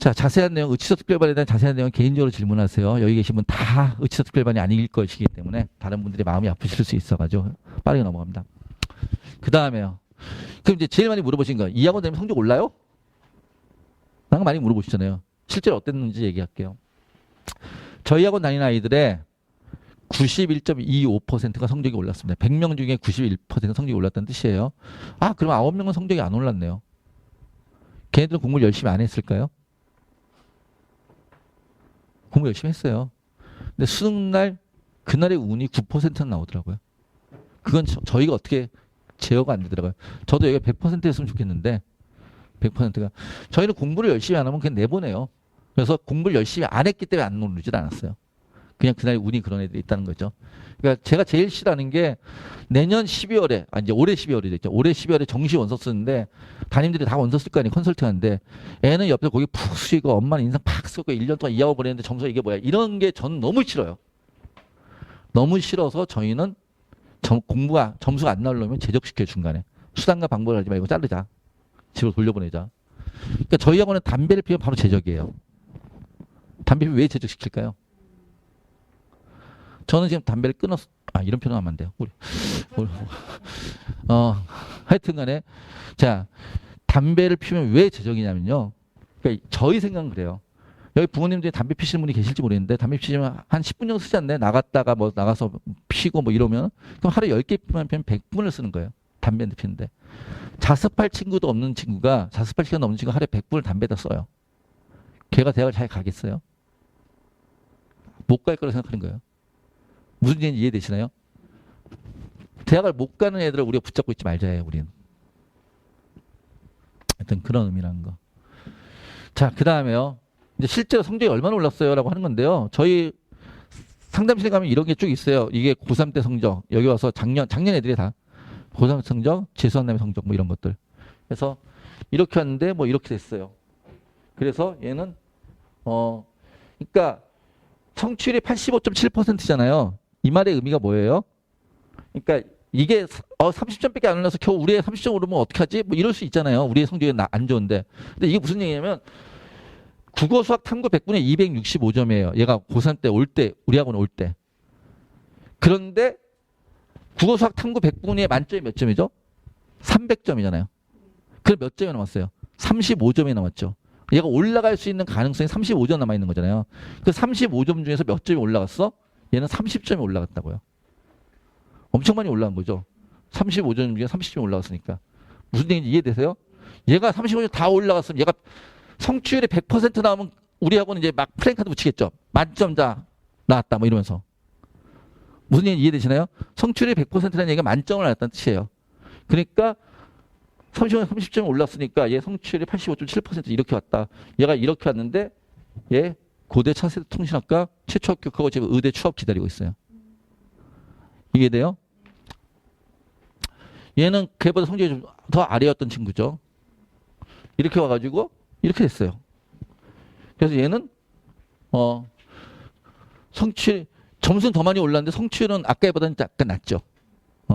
자, 자세한 내용, 의치서 특별반에 대한 자세한 내용 개인적으로 질문하세요. 여기 계신 분 다 의치서 특별반이 아닐 것이기 때문에 다른 분들이 마음이 아프실 수 있어가지고 빠르게 넘어갑니다. 그 다음에요. 그럼 이제 제일 많이 물어보신 거, 이 학원 되면 성적 올라요? 라는 거 많이 물어보시잖아요. 실제로 어땠는지 얘기할게요. 저희 학원 다니는 아이들의 91.25%가 성적이 올랐습니다. 100명 중에 91% 성적이 올랐다는 뜻이에요. 그럼 9명은 성적이 안 올랐네요. 걔네들은 공부를 열심히 안 했을까요? 공부 열심히 했어요. 근데 수능날 그날의 운이 9%는 나오더라고요. 그건 저희가 어떻게 제어가 안 되더라고요. 저도 여기가 100%였으면 좋겠는데 100%가. 저희는 공부를 열심히 안 하면 그냥 내보내요. 그래서 공부를 열심히 안 했기 때문에 안 누르질 않았어요. 그냥 그날 운이 그런 애들이 있다는 거죠. 그러니까 제가 제일 싫어하는 게 내년 12월에, 이제 올해 12월이 됐죠. 올해 12월에 정시 원서 쓰는데 담임들이 다 원서 쓸 거 아니에요. 컨설팅 하는데 애는 옆에서 거기 푹 쉬고 엄마는 인상 팍 쓰고 1년 동안 이하고 보냈는데 점수가 이게 뭐야. 이런 게 저는 너무 싫어요. 너무 싫어서 저희는 공부가 점수가 안 나오려면 제적시켜 중간에. 수단과 방법을 하지 말고 자르자. 집으로 돌려보내자. 그러니까 저희 학원은 담배를 피우면 바로 제적이에요. 담배 피우면 왜 제적시킬까요? 저는 지금 담배를 끊었, 이런 표현하면 안 돼요. 하여튼 간에. 자, 담배를 피우면 왜 제적이냐면요. 그러니까 저희 생각은 그래요. 여기 부모님들이 담배 피시는 분이 계실지 모르겠는데, 담배 피시면 한 10분 정도 쓰지 않나요? 나갔다가 뭐 나가서 피고 뭐 이러면. 그럼 하루에 10개 피면 100분을 쓰는 거예요. 담배 피는데. 자습할 친구도 없는 친구가, 자습할 시간 없는 친구가 하루에 100분을 담배에다 써요. 걔가 대학을 잘 가겠어요? 못 갈 거라고 생각하는 거예요. 무슨 얘기인지 이해되시나요? 대학을 못 가는 애들을 우리가 붙잡고 있지 말자 해요, 우리는. 하여튼 그런 의미라는 거. 자, 그 다음에요. 이제 실제로 성적이 얼마나 올랐어요? 라고 하는 건데요. 저희 상담실에 가면 이런 게 쭉 있어요. 이게 고3 때 성적, 여기 와서 작년 애들이 다 고3 성적, 재수한 다음에 성적 뭐 이런 것들. 그래서 이렇게 왔는데 뭐 이렇게 됐어요. 그래서 얘는, 그러니까 성취율이 85.7%잖아요. 이 말의 의미가 뭐예요? 그러니까 이게 30점밖에 안 올라서 겨우 우리 애 30점 오르면 어떡하지? 뭐 이럴 수 있잖아요. 우리 애 성적이 안 좋은데. 근데 이게 무슨 얘기냐면 국어 수학 탐구 100분에 265점이에요. 얘가 고3 때 올 때, 우리 학원 올 때. 그런데 국어 수학 탐구 100분에 만점이 몇 점이죠? 300점이잖아요. 그럼 몇 점이 남았어요? 35점이 남았죠. 얘가 올라갈 수 있는 가능성이 35점 남아있는 거잖아요. 그 35점 중에서 몇 점이 올라갔어? 얘는 30점이 올라갔다고요. 엄청 많이 올라간 거죠. 35점 중에 30점이 올라갔으니까. 무슨 얘기인지 이해되세요? 얘가 35점 다 올라갔으면 얘가 성취율이 100% 나오면 우리 학원은 이제 막 플랜카드 붙이겠죠. 만점자 나왔다 뭐 이러면서. 무슨 얘기인지 이해되시나요? 성취율이 100%라는 얘기가 만점을 나왔다는 뜻이에요. 그러니까 30점 올랐으니까 얘 성취율이 85.7% 이렇게 왔다. 얘가 이렇게 왔는데 얘 고대 차세대 통신학과 최초 합격하고 지금 의대 취업 기다리고 있어요. 이게 돼요? 얘는 걔보다 성적이 좀 더 아래였던 친구죠. 이렇게 와가지고 이렇게 됐어요. 그래서 얘는 성취 점수는 더 많이 올랐는데 성취율은 아까 보다는 약간 낮죠.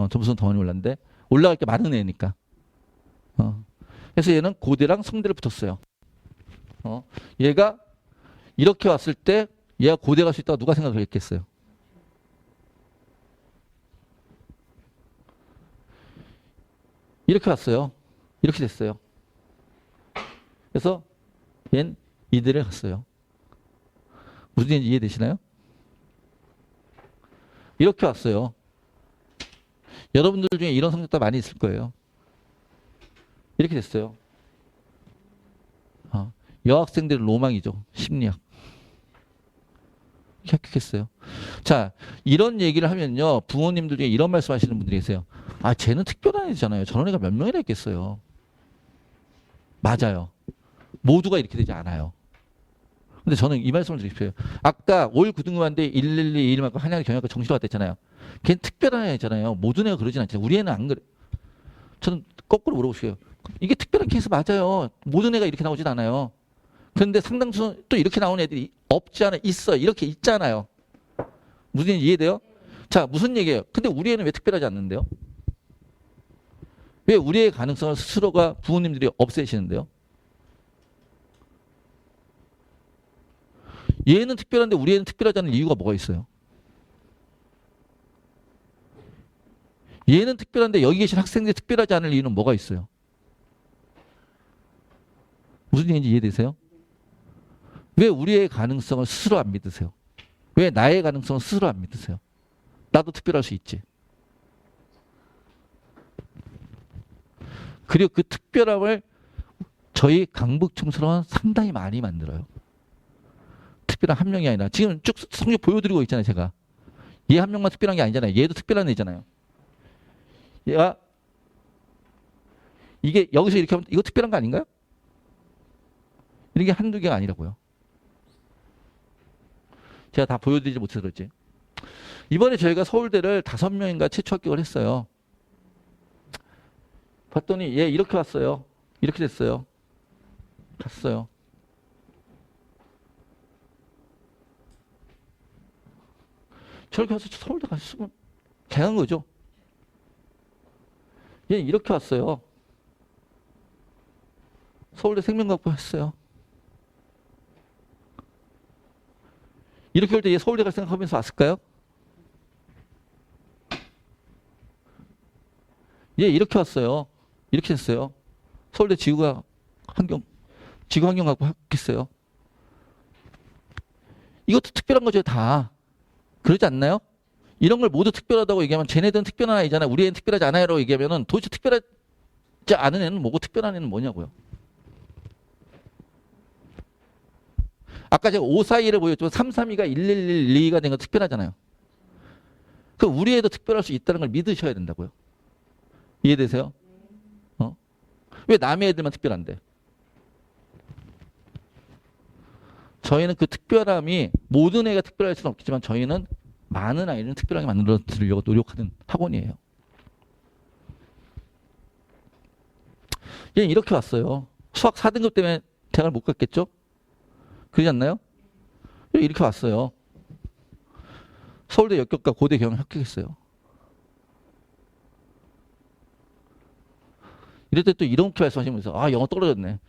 점수는 더 많이 올랐는데 올라갈 게 많은 애니까. 그래서 얘는 고대랑 성대를 붙었어요. 얘가 이렇게 왔을 때 얘가 고대 갈 수 있다고 누가 생각을 했겠어요? 이렇게 왔어요. 이렇게 됐어요. 그래서 얘는 이대를 갔어요. 무슨 얘기인지 이해되시나요? 이렇게 왔어요. 여러분들 중에 이런 성적도 많이 있을 거예요. 이렇게 됐어요. 여학생들의 로망이죠. 심리학. 이렇게 합격했어요. 자, 이런 얘기를 하면요. 부모님들 중에 이런 말씀 하시는 분들이 계세요. 쟤는 특별한 애잖아요. 저런 애가 몇 명이나 있겠어요. 맞아요. 모두가 이렇게 되지 않아요. 근데 저는 이 말씀을 드리고 싶어요. 아까 올 고등부한테 112, 119 한양대 경영학과 정시화가 됐잖아요. 걔는 특별한 애잖아요. 모든 애가 그러진 않잖아요. 우리 애는 안 그래. 저는 거꾸로 물어보고 싶어요. 이게 특별한 케이스 맞아요. 모든 애가 이렇게 나오진 않아요. 그런데 상당수 또 이렇게 나오는 애들이 없지 않아 있어요. 이렇게 있잖아요. 무슨 얘기 이해돼요? 자, 무슨 얘기예요? 근데 우리 애는 왜 특별하지 않는데요? 왜 우리의 가능성을 스스로가 부모님들이 없애시는데요? 얘는 특별한데 우리 애는 특별하지 않은 이유가 뭐가 있어요? 얘는 특별한데 여기 계신 학생들이 특별하지 않을 이유는 뭐가 있어요? 무슨 얘기인지 이해되세요? 왜 우리의 가능성을 스스로 안 믿으세요? 왜 나의 가능성을 스스로 안 믿으세요? 나도 특별할 수 있지. 그리고 그 특별함을 저희 강북청소는 상당히 많이 만들어요. 특별한 한 명이 아니라 지금 쭉 성적 보여드리고 있잖아요. 제가 얘 한 명만 특별한 게 아니잖아요. 얘도 특별한 애잖아요. 얘가 이게 여기서 이렇게 하면 이거 특별한 거 아닌가요? 이런 게 한두 개가 아니라고요. 제가 다 보여드리지 못해서 그렇지. 이번에 저희가 서울대를 5명인가 최초 합격을 했어요. 봤더니 얘 이렇게 왔어요. 이렇게 됐어요. 갔어요. 저렇게 와서 서울대 갔으면 잘한 거죠. 얘 이렇게 왔어요. 서울대 생명과학부 했어요. 이렇게 올 때 얘 서울대 갈 생각하면서 왔을까요? 얘 이렇게 왔어요. 이렇게 했어요. 서울대 지구 환경학부 했어요. 이것도 특별한 거죠, 다. 그러지 않나요? 이런 걸 모두 특별하다고 얘기하면 쟤네들은 특별한 아이잖아요. 우리 애는 특별하지 않아요라고 얘기하면은 도대체 특별하지 않은 애는 뭐고 특별한 애는 뭐냐고요. 아까 제가 542를 보였지만 332가 1112가 된 건 특별하잖아요. 그 우리 애도 특별할 수 있다는 걸 믿으셔야 된다고요. 이해되세요? 왜 남의 애들만 특별한데? 저희는 그 특별함이 모든 애가 특별할 수는 없겠지만 저희는 많은 아이를 특별하게 만들어 드리려고 노력하는 학원이에요. 얘는 이렇게 왔어요. 수학 4등급 때문에 대학을 못 갔겠죠? 그러지 않나요? 이렇게 왔어요. 서울대 역격과 고대 경영 합격했어요. 이럴 때 또 이렇게 말씀하시면서 아 영어 떨어졌네.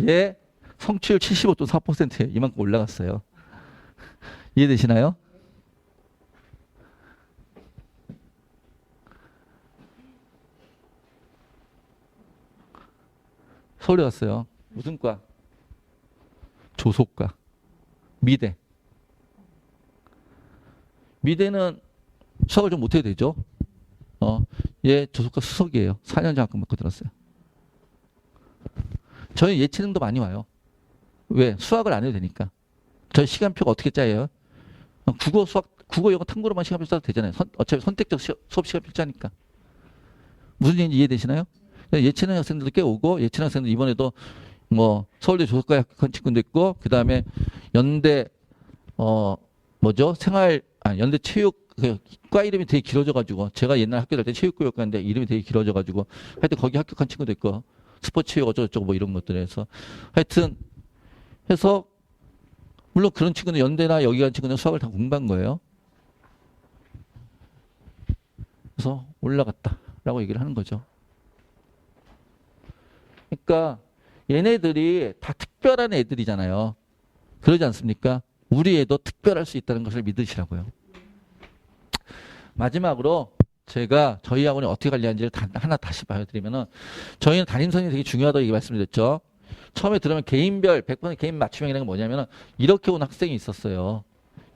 예, 성취율 75.4%에 이만큼 올라갔어요. 이해되시나요? 서울에 왔어요. 무슨 과? 조속과. 미대. 미대는 수학을 좀 못해도 되죠. 얘 조속과 수석이에요. 4년 장학금 받고 들었어요. 저희 예체능도 많이 와요. 왜? 수학을 안 해도 되니까. 저희 시간표가 어떻게 짜여요? 국어, 수학, 국어, 영어, 탐구로만 시간표 짜도 되잖아요. 어차피 선택적 수업 시간표 짜니까. 무슨 얘기인지 이해되시나요? 예체능 학생들도 꽤 오고, 예체능 학생들 이번에도 뭐 서울대 조속과 합격한 친구도 있고, 그 다음에 연대, 연대 체육, 과 이름이 되게 길어져가지고, 제가 옛날 학교 다닐 때 체육교육과인데 이름이 되게 길어져가지고, 하여튼 거기 합격한 친구도 있고, 스포츠 체육 어쩌고저쩌고 뭐 이런 것들에서 하여튼 해서 물론 그런 친구는 연대나 여기 간 친구는 수학을 다 공부한 거예요. 그래서 올라갔다라고 얘기를 하는 거죠. 그러니까 얘네들이 다 특별한 애들이잖아요. 그러지 않습니까? 우리 애도 특별할 수 있다는 것을 믿으시라고요. 마지막으로 제가 저희 학원이 어떻게 관리하는지를 하나 다시 보여드리면은 저희는 담임선생님이 되게 중요하다고 얘기 말씀드렸죠. 처음에 들으면 개인별 100% 개인 맞춤형이라는 게 뭐냐면은 이렇게 온 학생이 있었어요.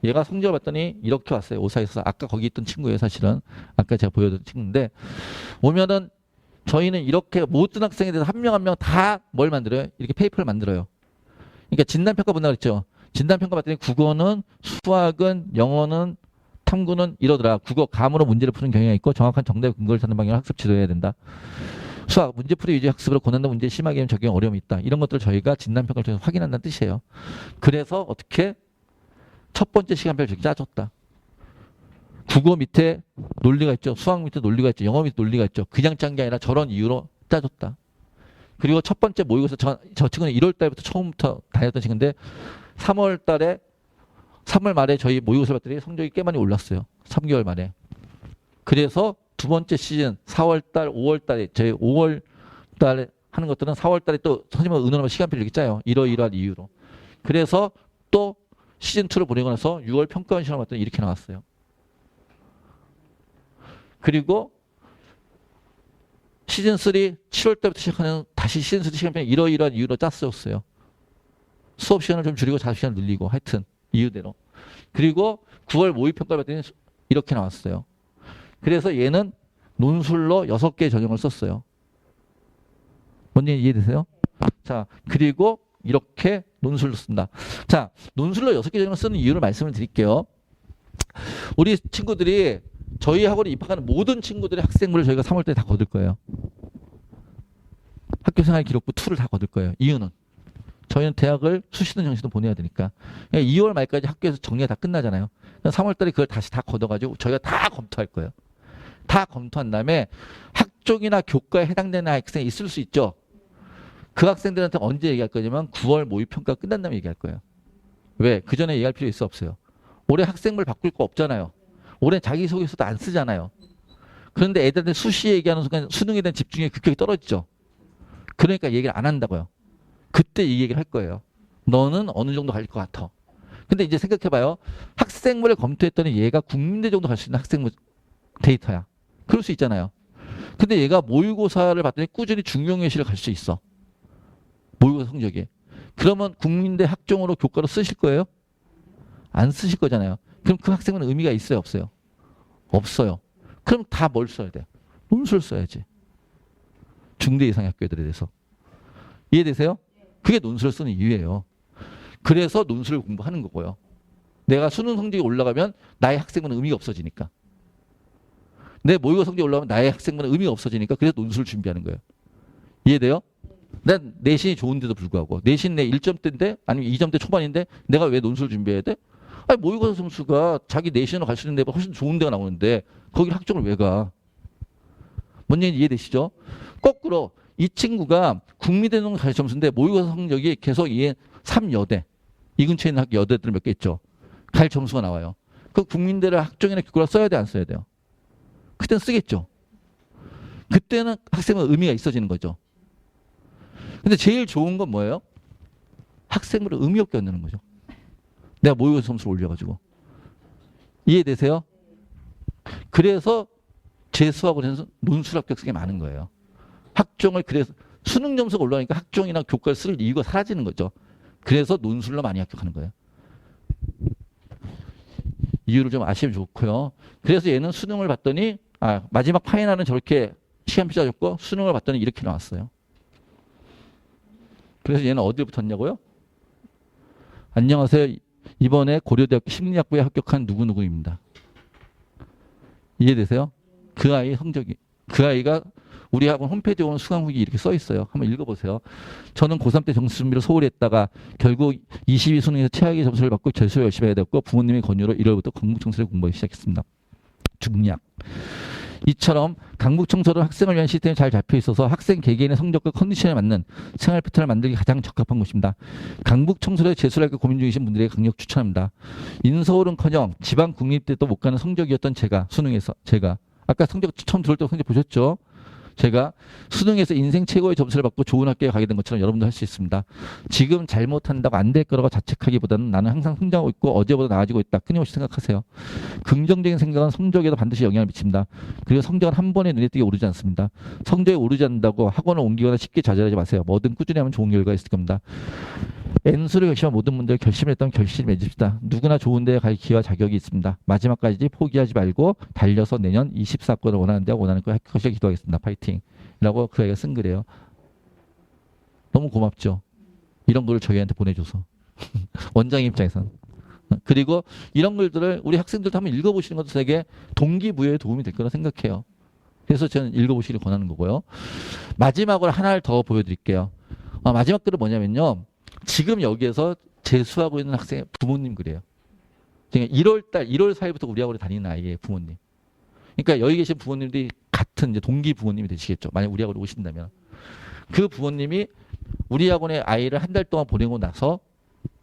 얘가 성적을 봤더니 이렇게 왔어요. 오사에서 아까 거기 있던 친구예요. 사실은 아까 제가 보여드린 친구인데 오면은 저희는 이렇게 모든 학생에 대해서 한 명 한 명 다 뭘 만들어요? 이렇게 페이퍼를 만들어요. 그러니까 진단평가 본다고 그랬죠. 진단평가 봤더니 국어는 수학은 영어는 탐구는 이러더라. 국어 감으로 문제를 푸는 경향이 있고 정확한 정답의 근거를 찾는 방향으로 학습 지도해야 된다. 수학 문제풀이 위주 학습으로 고난도 문제 심하게 적용 어려움이 있다. 이런 것들을 저희가 진단평가를 통해서 확인한다는 뜻이에요. 그래서 어떻게 첫 번째 시간표를 저기 짜줬다. 국어 밑에 논리가 있죠. 수학 밑에 논리가 있죠. 영어 밑에 논리가 있죠. 그냥 짠 게 아니라 저런 이유로 짜줬다. 그리고 첫 번째 모의고사 저 친구는 1월 달부터 처음부터 다녔던 친구인데 3월 말에 저희 모의고사 봤더니 성적이 꽤 많이 올랐어요. 3개월 만에. 그래서 두 번째 시즌 4월 달, 5월 달에 저희 5월 달에 하는 것들은 4월 달에 또 선생님과 의논하면 시간표를 이렇게 짜요. 이러이러한 이유로. 그래서 또 시즌 2를 보내고 나서 6월 평가원 시험을 봤더니 이렇게 나왔어요. 그리고 시즌 3 7월 달부터 시작하는 다시 시즌 3 시간표는 이러이러한 이유로 짰었어요. 수업 시간을 좀 줄이고 자습 시간을 늘리고 하여튼 이유대로. 그리고 9월 모의평가를 봤더니 이렇게 나왔어요. 그래서 얘는 논술로 6개 전형을 썼어요. 뭔지 이해되세요? 자, 그리고 이렇게 논술로 쓴다. 자, 논술로 6개 전형을 쓰는 이유를 말씀을 드릴게요. 우리 친구들이 저희 학원에 입학하는 모든 친구들의 학생부를 저희가 3월 때 다 거둘 거예요. 학교생활 기록부 2를 다 거둘 거예요. 이유는 저희는 대학을 수시든 정시든 보내야 되니까 2월 말까지 학교에서 정리가 다 끝나잖아요. 3월 달에 그걸 다시 다 걷어가지고 저희가 다 검토할 거예요. 다 검토한 다음에 학종이나 교과에 해당되는 학생이 있을 수 있죠. 그 학생들한테 언제 얘기할 거냐면 9월 모의평가 끝난 다음에 얘기할 거예요. 왜? 그 전에 얘기할 필요 있어 없어요? 올해 학생물 바꿀 거 없잖아요. 올해 자기소개서도 안 쓰잖아요. 그런데 애들한테 수시 얘기하는 순간 수능에 대한 집중력이 급격히 떨어지죠. 그러니까 얘기를 안 한다고요. 그때 이 얘기를 할 거예요. 너는 어느 정도 갈 것 같아. 근데 이제 생각해봐요. 학생물을 검토했더니 얘가 국민대 정도 갈 수 있는 학생물 데이터야. 그럴 수 있잖아요. 근데 얘가 모의고사를 봤더니 꾸준히 중용예시를 갈 수 있어. 모의고사 성적이. 그러면 국민대 학종으로 교과로 쓰실 거예요? 안 쓰실 거잖아요. 그럼 그 학생은 의미가 있어요, 없어요? 없어요. 그럼 다 뭘 써야 돼? 논술 써야지. 중대 이상의 학교들에 대해서. 이해되세요? 그게 논술을 쓰는 이유예요. 그래서 논술을 공부하는 거고요. 내가 수능 성적이 올라가면 나의 학생은 의미가 없어지니까. 내 모의고사 성적이 올라가면 나의 학생은 의미가 없어지니까 그래서 논술을 준비하는 거예요. 이해돼요? 난 내신이 좋은데도 불구하고 내신 내 1점대인데 아니면 2점대 초반인데 내가 왜 논술을 준비해야 돼? 아니 모의고사 점수가 자기 내신으로 갈 수 있는 데보다 훨씬 좋은 데가 나오는데 거기 학종을 왜 가? 뭔 얘기인지 이해되시죠? 거꾸로 이 친구가 국민대는 갈 점수인데 모의고사 성적이 계속 얘 3여대 이 근처에 있는 학교 여대들 몇 개 있죠. 갈 점수가 나와요. 그 국민대를 학종이나 교과로 써야 돼 안 써야 돼요? 그때는 쓰겠죠. 그때는 학생은 의미가 있어지는 거죠. 근데 제일 좋은 건 뭐예요? 학생물을 의미 없게 만드는 거죠. 내가 모의고사 점수를 올려가지고. 이해되세요? 그래서 재수하고 해서 논술 합격생이 많은 거예요. 학종을 그래서 수능 점수가 올라가니까 학종이나 교과를 쓸 이유가 사라지는 거죠. 그래서 논술로 많이 합격하는 거예요. 이유를 좀 아시면 좋고요. 그래서 얘는 수능을 봤더니 마지막 파이널은 저렇게 시간표 짜줬고 수능을 봤더니 이렇게 나왔어요. 그래서 얘는 어디를 붙었냐고요? 안녕하세요. 이번에 고려대학교 심리학부에 합격한 누구누구입니다. 이해되세요? 그 아이 성적이. 그 아이가 우리 학원 홈페이지에 오는 수강 후기 이렇게 써 있어요. 한번 읽어보세요. 저는 고3 때 정시 준비를 소홀히 했다가 결국 22 수능에서 최악의 점수를 받고 재수를 열심히 해야 됐고 부모님의 권유로 1월부터 건국청소를 공부하기 시작했습니다. 중략. 이처럼 강북청소는 학생을 위한 시스템이 잘 잡혀 있어서 학생 개개인의 성적과 컨디션에 맞는 생활 패턴을 만들기 가장 적합한 곳입니다. 강북청소에 재수를 할까 고민 중이신 분들에게 강력 추천합니다. 인서울은커녕 지방 국립대도 못 가는 성적이었던 제가 수능에서 아까 성적 처음 들어올 때 성적 보셨죠? 제가 수능에서 인생 최고의 점수를 받고 좋은 학교에 가게 된 것처럼 여러분도 할 수 있습니다. 지금 잘못한다고 안 될 거라고 자책하기보다는 나는 항상 성장하고 있고 어제보다 나아지고 있다. 끊임없이 생각하세요. 긍정적인 생각은 성적에도 반드시 영향을 미칩니다. 그리고 성적은 한 번에 눈에 띄게 오르지 않습니다. 성적이 오르지 않는다고 학원을 옮기거나 쉽게 좌절하지 마세요. 뭐든 꾸준히 하면 좋은 결과가 있을 겁니다. N수를 결심한 모든 분들 결심했던 결심을 맺읍시다. 누구나 좋은 데에 갈 기회와 자격이 있습니다. 마지막까지 포기하지 말고 달려서 내년 24권을 원하는 데와 원하는 걸 합격하시길 기도하겠습니다. 파이팅! 라고 그 아이가 쓴 글이에요. 너무 고맙죠. 이런 글을 저희한테 보내줘서. 원장님 입장에서는. 그리고 이런 글들을 우리 학생들도 한번 읽어보시는 것도 되게 동기부여에 도움이 될 거라 생각해요. 그래서 저는 읽어보시길 권하는 거고요. 마지막으로 하나를 더 보여드릴게요. 마지막 글은 뭐냐면요. 지금 여기에서 재수하고 있는 학생의 부모님 글이에요. 그러니까 1월 4일부터 우리 학원에 다니는 아이의 부모님. 그러니까 여기 계신 부모님들이 같은 이제 동기 부모님이 되시겠죠. 만약 우리 학원에 오신다면. 그 부모님이 우리 학원에 아이를 한 달 동안 보내고 나서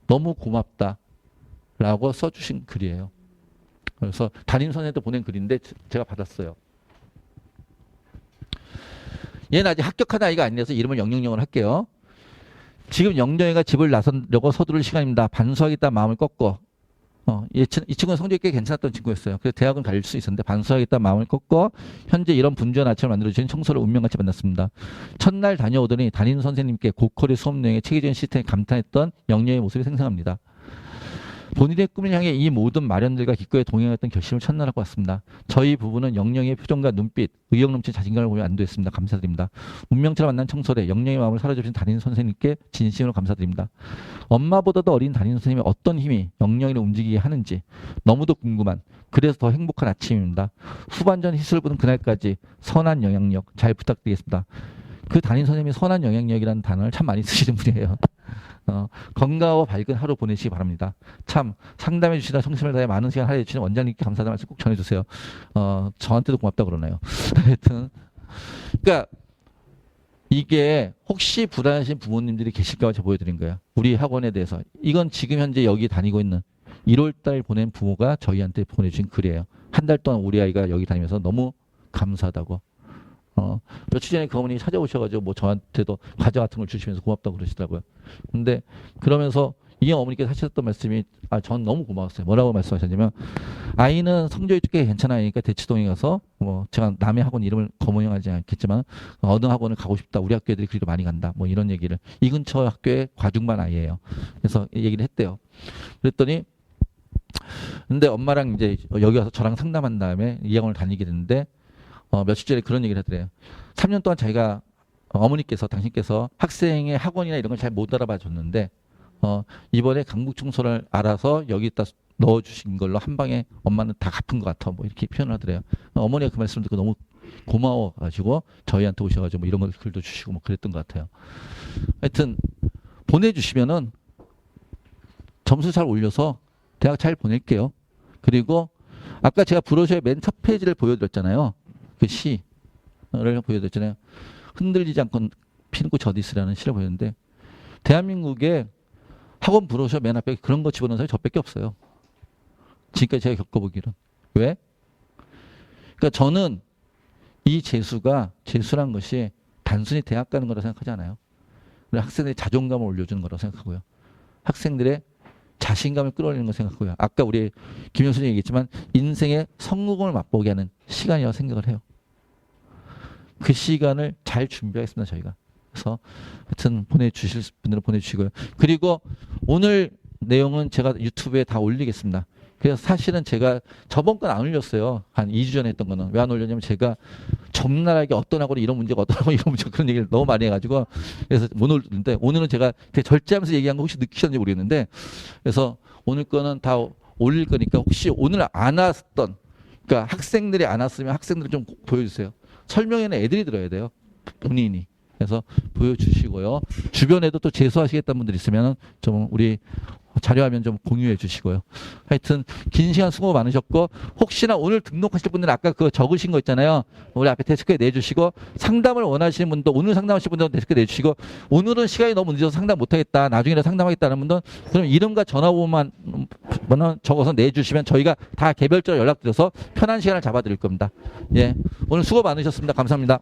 너무 고맙다라고 써주신 글이에요. 그래서 담임 선생님한테 보낸 글인데 제가 받았어요. 얘는 아직 합격한 아이가 아니라서 이름을 영영영을 할게요. 지금 영정이가 집을 나서려고 서두를 시간입니다. 반수하겠다 마음을 꺾고 이 친구는 성적이 꽤 괜찮았던 친구였어요. 그래서 대학은 갈 수 있었는데 반수하겠다 마음을 꺾고 현재 이런 분주한 아침을 만들어주신 청소를 운명같이 만났습니다. 첫날 다녀오더니 담임 선생님께 고퀄의 수업 내용에 체계적인 시스템에 감탄했던 영영의 모습이 생생합니다. 본인의 꿈을 향해 이 모든 마련들과 기꺼이 동행했던 결심을 첫날 하고 왔습니다. 저희 부부는 영영의 표정과 눈빛, 의욕 넘치는 자신감을 보며 안도했습니다. 감사드립니다. 운명처럼 만난 청소래, 영영의 마음을 사로잡으신 담임 선생님께 진심으로 감사드립니다. 엄마보다도 어린 담임 선생님의 어떤 힘이 영영이를 움직이게 하는지 너무도 궁금한, 그래서 더 행복한 아침입니다. 후반전 희술부는 그날까지 선한 영향력 잘 부탁드리겠습니다. 그 담임 선생님이 선한 영향력이라는 단어를 참 많이 쓰시는 분이에요. 건강하고 밝은 하루 보내시기 바랍니다. 참 상담해 주시다 성심을 다해 많은 시간 할애해 주시는 원장님께 감사하다는 말씀 꼭 전해주세요. 저한테도 고맙다고 그러네요. 하여튼 그러니까 이게 혹시 불안하신 부모님들이 계실까 봐 제가 보여드린 거예요. 우리 학원에 대해서. 이건 지금 현재 여기 다니고 있는 1월달 보낸 부모가 저희한테 보내주신 글이에요. 한 달 동안 우리 아이가 여기 다니면서 너무 감사하다고. 며칠 전에 그 어머니 찾아오셔가지고 뭐 저한테도 과자 같은 걸 주시면서 고맙다고 그러시더라고요. 근데 그러면서 이 어머니께서 하셨던 말씀이 전 너무 고마웠어요. 뭐라고 말씀하셨냐면 아이는 성적이 꽤 괜찮으니까 대치동에 가서 뭐 제가 남의 학원 이름을 거명하지 않겠지만 어느 학원을 가고 싶다. 우리 학교 애들이 그리도 많이 간다. 뭐 이런 얘기를 이 근처 학교에 과중반 아이예요. 그래서 얘기를 했대요. 그랬더니 근데 엄마랑 이제 여기 와서 저랑 상담한 다음에 이 학원을 다니게 됐는데 며칠 전에 그런 얘기를 하더래요. 3년 동안 자기가 어머니께서 당신께서 학생의 학원이나 이런 걸 잘 못 알아봐 줬는데 이번에 강북청소를 알아서 여기다 넣어주신 걸로 한 방에 엄마는 다 갚은 것 같아. 뭐 이렇게 표현을 하더래요. 어머니가 그 말씀 듣고 너무 고마워가지고 저희한테 오셔가지고 뭐 이런 걸 글도 주시고 뭐 그랬던 것 같아요. 하여튼 보내주시면은 점수 잘 올려서 대학 잘 보낼게요. 그리고 아까 제가 브로셔의 맨 첫 페이지를 보여드렸잖아요. 그 시를 보여드렸잖아요. 흔들리지 않고 피는 꽃이 어디 있으라는 시를 보였는데 대한민국에 학원 브로셔 맨 앞에 그런 거 집어넣은 사람이 저밖에 없어요. 지금까지 제가 겪어보기는. 왜? 그러니까 저는 이 재수란 것이 단순히 대학 가는 거라고 생각하지 않아요. 학생들의 자존감을 올려주는 거라고 생각하고요. 학생들의 자신감을 끌어올리는 거 생각하고요. 아까 우리 김영순이 얘기했지만 인생의 성공을 맛보게 하는 시간이라고 생각을 해요. 그 시간을 잘 준비하겠습니다. 저희가. 그래서 하여튼 보내주실 분들은 보내주시고요. 그리고 오늘 내용은 제가 유튜브에 다 올리겠습니다. 그래서 사실은 제가 저번 건 안 올렸어요. 한 2주 전에 했던 거는. 왜 안 올렸냐면 제가 적나라하게 어떤 학원이 이런 문제가 어떤 학원이 이런 문제가 그런 얘기를 너무 많이 해가지고 그래서 못 올렸는데 오늘은 제가 되게 절제하면서 얘기한 거 혹시 느끼셨는지 모르겠는데 그래서 오늘 거는 다 올릴 거니까 혹시 오늘 안 왔던 그러니까 학생들이 안 왔으면 학생들 좀 보여주세요. 설명에는 애들이 들어야 돼요. 본인이. 그래서 보여주시고요. 주변에도 또 재수하시겠다는 분들 있으면 좀 우리 자료화면 좀 공유해 주시고요. 하여튼 긴 시간 수고 많으셨고 혹시나 오늘 등록하실 분들은 아까 그거 적으신 거 있잖아요. 우리 앞에 데스크에 내주시고 상담을 원하시는 분도 오늘 상담하실 분들은 데스크에 내주시고 오늘은 시간이 너무 늦어서 상담 못하겠다. 나중에 상담하겠다는 분들은 그럼 이름과 전화번호만 적어서 내주시면 저희가 다 개별적으로 연락드려서 편한 시간을 잡아드릴 겁니다. 예, 오늘 수고 많으셨습니다. 감사합니다.